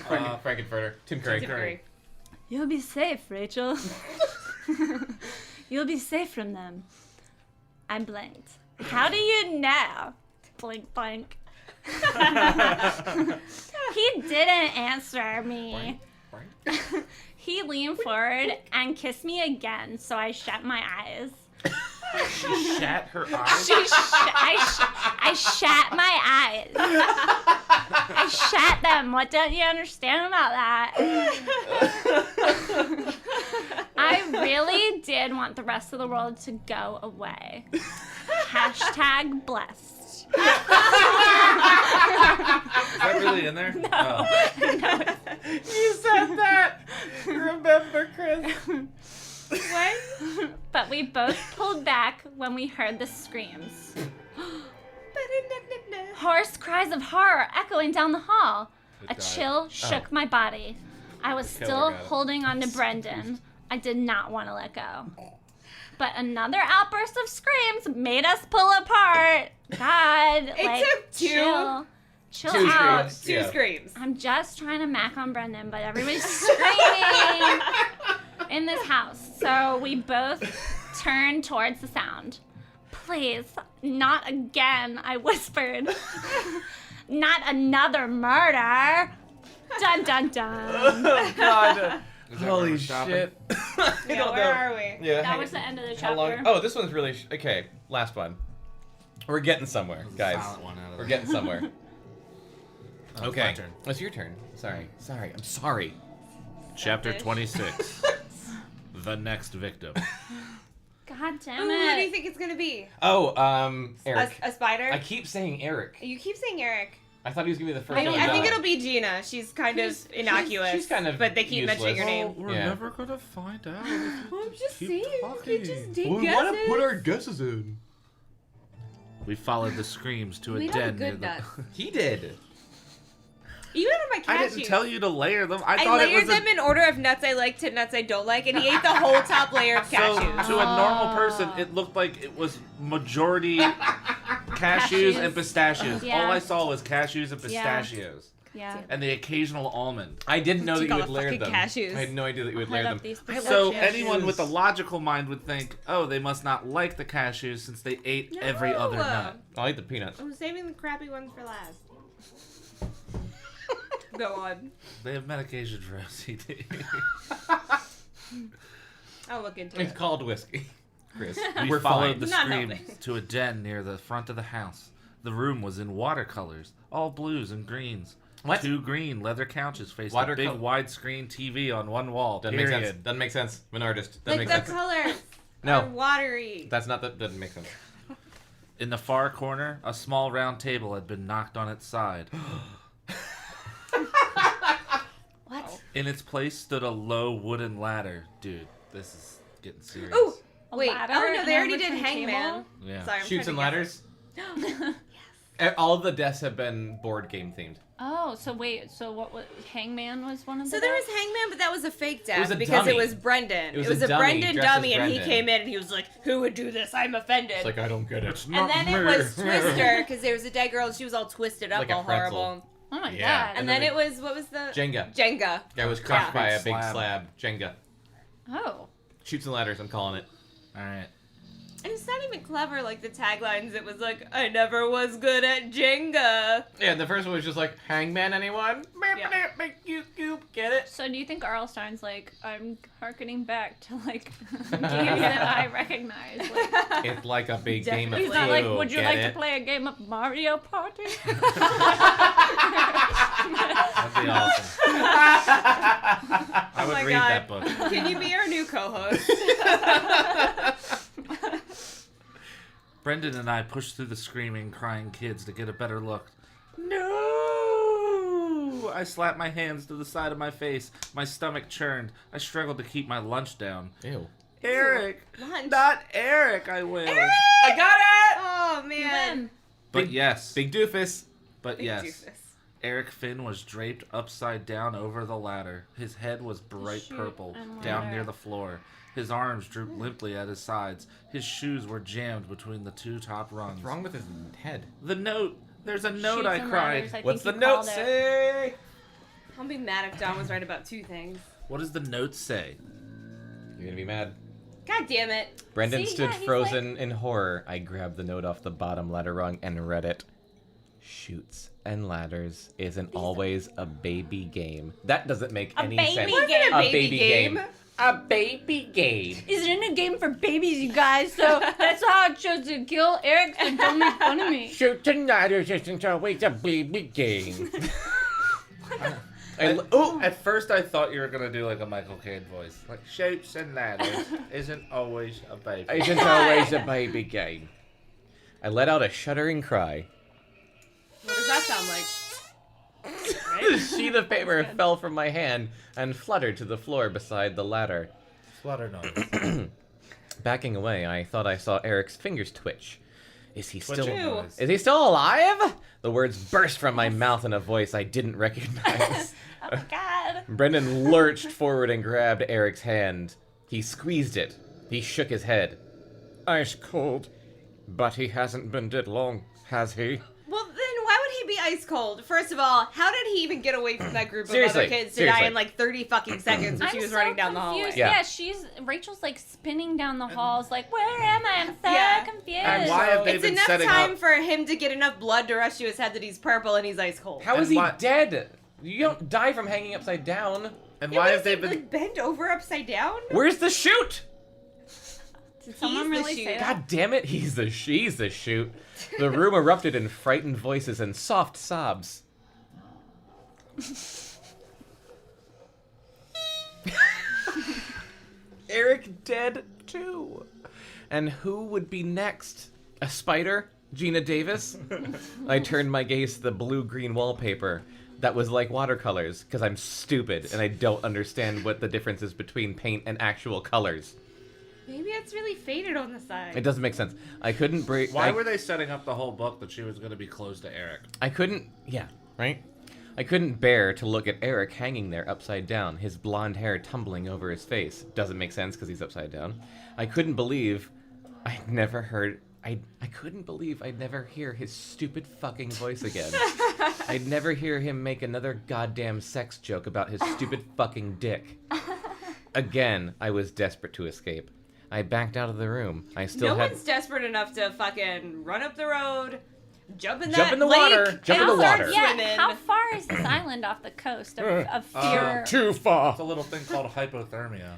Frankenfurter. Tim Curry. Tim Curry. You'll be safe, Rachel. You'll be safe from them. I blinked. How do you know? Blink, blink. He didn't answer me. He leaned forward and kissed me again, so I shut my eyes. She shat her eyes. I shat my eyes. I shat them. What don't you understand about that? I really did want the rest of the world to go away. Hashtag blessed. Is that really in there? No. You said that! Remember, Chris? What? But we both pulled back when we heard the screams. Hoarse cries of horror echoing down the hall. A chill shook my body. I was still holding on to Brendan. I did not want to let go. But another outburst of screams made us pull apart. God, It took two. Chill Two out. screams. Two Yeah. screams. I'm just trying to mac on Brendan, but everybody's screaming in this house. So we both turned towards the sound. Please, not again, I whispered. Not another murder. Dun dun dun. Oh god. Is that where Holy we're stopping? shit. I Yeah, don't where know. are we? Yeah. That was the end of the How long? chapter. Oh, this one's really okay. Last one. We're getting somewhere, guys. Silent one out of We're that. getting somewhere. It's my Okay. turn. It's your turn. Sorry. I'm sorry. Chapter Fish. 26. The next victim. God damn Ooh, what do you it. think it's gonna be? Oh, Eric. A spider? I keep saying Eric. You keep saying Eric. I thought he was gonna be the first I one. think to die. it'll be Gina. She's kind of innocuous. she's kind of but they keep mentioning her useless. name. We're Yeah. never gonna find out. If you I'm just keep saying, you talking. could just take Well, we want to guesses. put our guesses in. We followed the screams to a We den have near good the. nuts. He did. You had my cashews. I didn't tell you to layer them. I I thought it layered was them in order of nuts I like to nuts I don't like, and he ate the whole top layer of So cashews. to a normal person, it looked like it was majority cashews and pistachios. Yeah. All I saw was cashews and pistachios. Yeah. and the occasional almond. I didn't know that Took you all would the layer fucking them. cashews. I had no idea that you would I'll layer hit them. up these I love So cashews. anyone with a cashews. logical mind would think, oh, they must not like the cashews since they ate every other nut. I'll eat the peanuts. I'm saving the crappy ones for last. Go on. They have medication for OCD. I'll look into It's it. called whiskey, Chris. We We're followed fine. the Not screams helping. to a den near the front of the house. The room was in watercolors, all blues and greens. What? 2 green leather couches faced a Watercol- big widescreen TV on one wall. Doesn't make sense. Period. Doesn't make sense. I'm an artist. Doesn't Like make the sense. colors No. are watery. That's not that. Doesn't make sense. In the far corner, a small round table had been knocked on its side. What? In its place stood a low wooden ladder. Dude, this is getting serious. Oh, A wait. ladder Oh no, and they a already did retreat Hangman. Yeah. Sorry, I'm Shoots and trying to guess ladders. All of the deaths have been board game themed. Oh, so wait, so what was Hangman was one of the So there was deaths? Hangman, but that was a fake death was a because dummy. it was Brendan. It was a a dummy Brendan dressed as dummy, and he Brendan. came in and he was like, "Who would do this? I'm offended." It's like I don't get it. and then it was Twister because there was a dead girl and she was all twisted up, Like a all pretzel. horrible. Oh my Yeah. god. And then it was what was the Jenga. Jenga. Guy was crushed Yeah. by a Big big slab. slab. Jenga. Oh. Shoots and ladders. I'm calling it. All right. And it's not even clever like the taglines. It was like, "I never was good at Jenga." Yeah, the first one was just like, Hangman, anyone? Yeah. You get it? So do you think R.L. Stine's like, I'm harkening back to like games that I recognize? Like, It's like a big game of he's Clue. not like, would you get like it? to play a game of Mario Party? That'd be awesome. I would my read God. that book. Can you be our new co-host? Brendan and I pushed through the screaming, crying kids to get a better look. No! I slapped my hands to the side of my face. My stomach churned. I struggled to keep my lunch down. Ew. Eric! Lunch. Not Eric, I wailed. I got it! Oh You man. win. But yes. Big doofus. But Big yes. doofus. Eric Finn was draped upside down over the ladder. His head was bright Shoot purple, and down ladder. near the floor. His arms drooped limply at his sides. His shoes were jammed between the 2 top rungs. What's wrong with his head? The note! There's a note, Shoots I and cried. ladders, I What's the think you note called it. say? I'll be mad if Don was right about 2 things. What does the note say? You're gonna be mad. God damn it. Brendan See, stood yeah, he's frozen in horror. I grabbed the note off the bottom ladder rung and read it. Shoots and ladders isn't always a baby game. That doesn't make A any baby sense. Wasn't it a baby game? A baby game. Isn't a game for babies, you guys? So that's how I chose to kill Eric, so don't make fun of me. Shoots and ladders isn't always a baby game. At first I thought you were going to do like a Michael Caine voice. Like, shoots and ladders isn't always a baby. Isn't always a baby game. I let out a shuddering cry. What does that sound like? The sheet of paper fell from my hand and fluttered to the floor beside the ladder. Flutter noise. Backing away, I thought I saw Eric's fingers twitch. Is he still... Twitching Ew. noise. Is he still alive? The words burst from my mouth in a voice I didn't recognize. Oh my god. Brendan lurched forward and grabbed Eric's hand. He squeezed it. He shook his head. Ice cold. But he hasn't been dead long, has he? Well, then why would he be ice cold? First of all, how did he even get away from that group of Seriously, other kids to die seriously. in like 30 fucking seconds when she was running down the hallway? confused. Yeah. Yeah, Rachel's like spinning down the halls, like, where am I? I'm so Yeah. confused. And why have they It's been enough setting time up? for him to get enough blood to rush to his head that he's purple and he's ice cold. How is And he what- dead? You don't die from hanging upside down. And Yeah, why but have is they he, been... like, bent over upside down? Where's the chute? Did someone He's the really shoot. say that? God damn it, she's the chute. The room erupted in frightened voices and soft sobs. Eric dead too. And who would be next? A spider? Gina Davis? I turned my gaze to the blue-green wallpaper that was like watercolors, because I'm stupid and I don't understand what the difference is between paint and actual colors. Maybe it's really faded on the side. It doesn't make sense. I couldn't break. Why were they setting up the whole book that she was going to be close to Eric? I couldn't. Yeah, right? I couldn't bear to look at Eric hanging there upside down, his blonde hair tumbling over his face. Doesn't make sense because he's upside down. I couldn't believe I'd never heard. I couldn't believe I'd never hear his stupid fucking voice again. I'd never hear him make another goddamn sex joke about his stupid fucking dick. Again, I was desperate to escape. I backed out of the room. I still No had... one's desperate enough to fucking run up the road, jump in the lake, water, jump in the and start water. Yeah, swimming. how far is this island off the coast of fear? Too far. It's a little thing called hypothermia.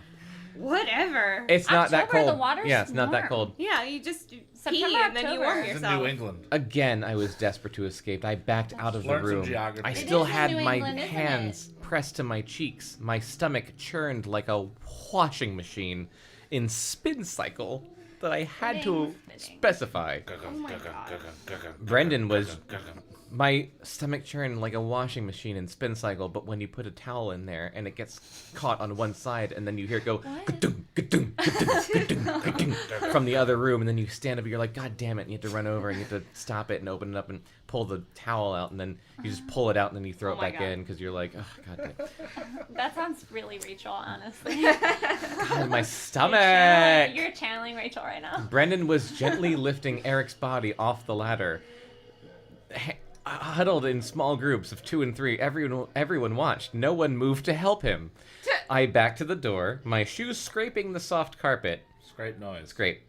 Whatever. It's not that October, cold. the water's yeah, it's not that warm. cold. Yeah, you just pee September, and then you warm October. It's in yourself. New England. Again, I was desperate to escape. I backed out of the Learn some room. geography. I It still is in had New my England, isn't hands pressed to my cheeks. My stomach churned like a washing machine in spin cycle that I had to specify. Brendan was... My stomach churned like a washing machine in spin cycle, but when you put a towel in there and it gets caught on one side and then you hear it go ka-dung, ka-dung, ka-dung, ka-dung, ka-dung, from the other room, and then you stand up and you're like, God damn it, and you have to run over and you have to stop it and open it up and pull the towel out, and then you just pull it out and then you throw it my back God. in because you're like, oh, God damn. That sounds really Rachel, honestly. God, my stomach! You're channeling Rachel right now. Brendan was gently lifting Eric's body off the ladder. Huddled in small groups of 2 and 3, everyone watched. No one moved to help him. I backed to the door, my shoes scraping the soft carpet. Scrape noise. Scrape.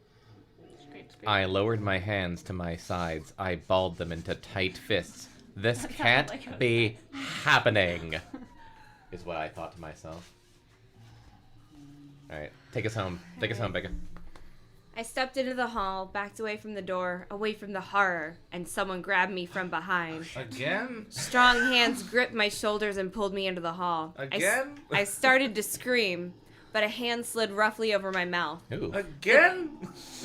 I lowered my hands to my sides. I balled them into tight fists. This That sounded can't like a- be happening, is what I thought to myself. All right, take us home. Take us home, Bekah. I stepped into the hall, backed away from the door, away from the horror, and someone grabbed me from behind. Again? Strong hands gripped my shoulders and pulled me into the hall. Again? I started to scream, but a hand slid roughly over my mouth. Ooh, Again?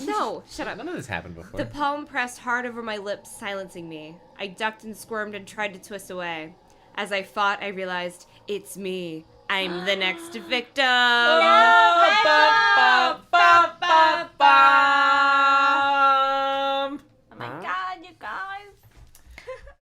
No, shut up. none of this happened before. The palm pressed hard over my lips, silencing me. I ducked and squirmed and tried to twist away. As I fought, I realized, it's me. I'm the next victim.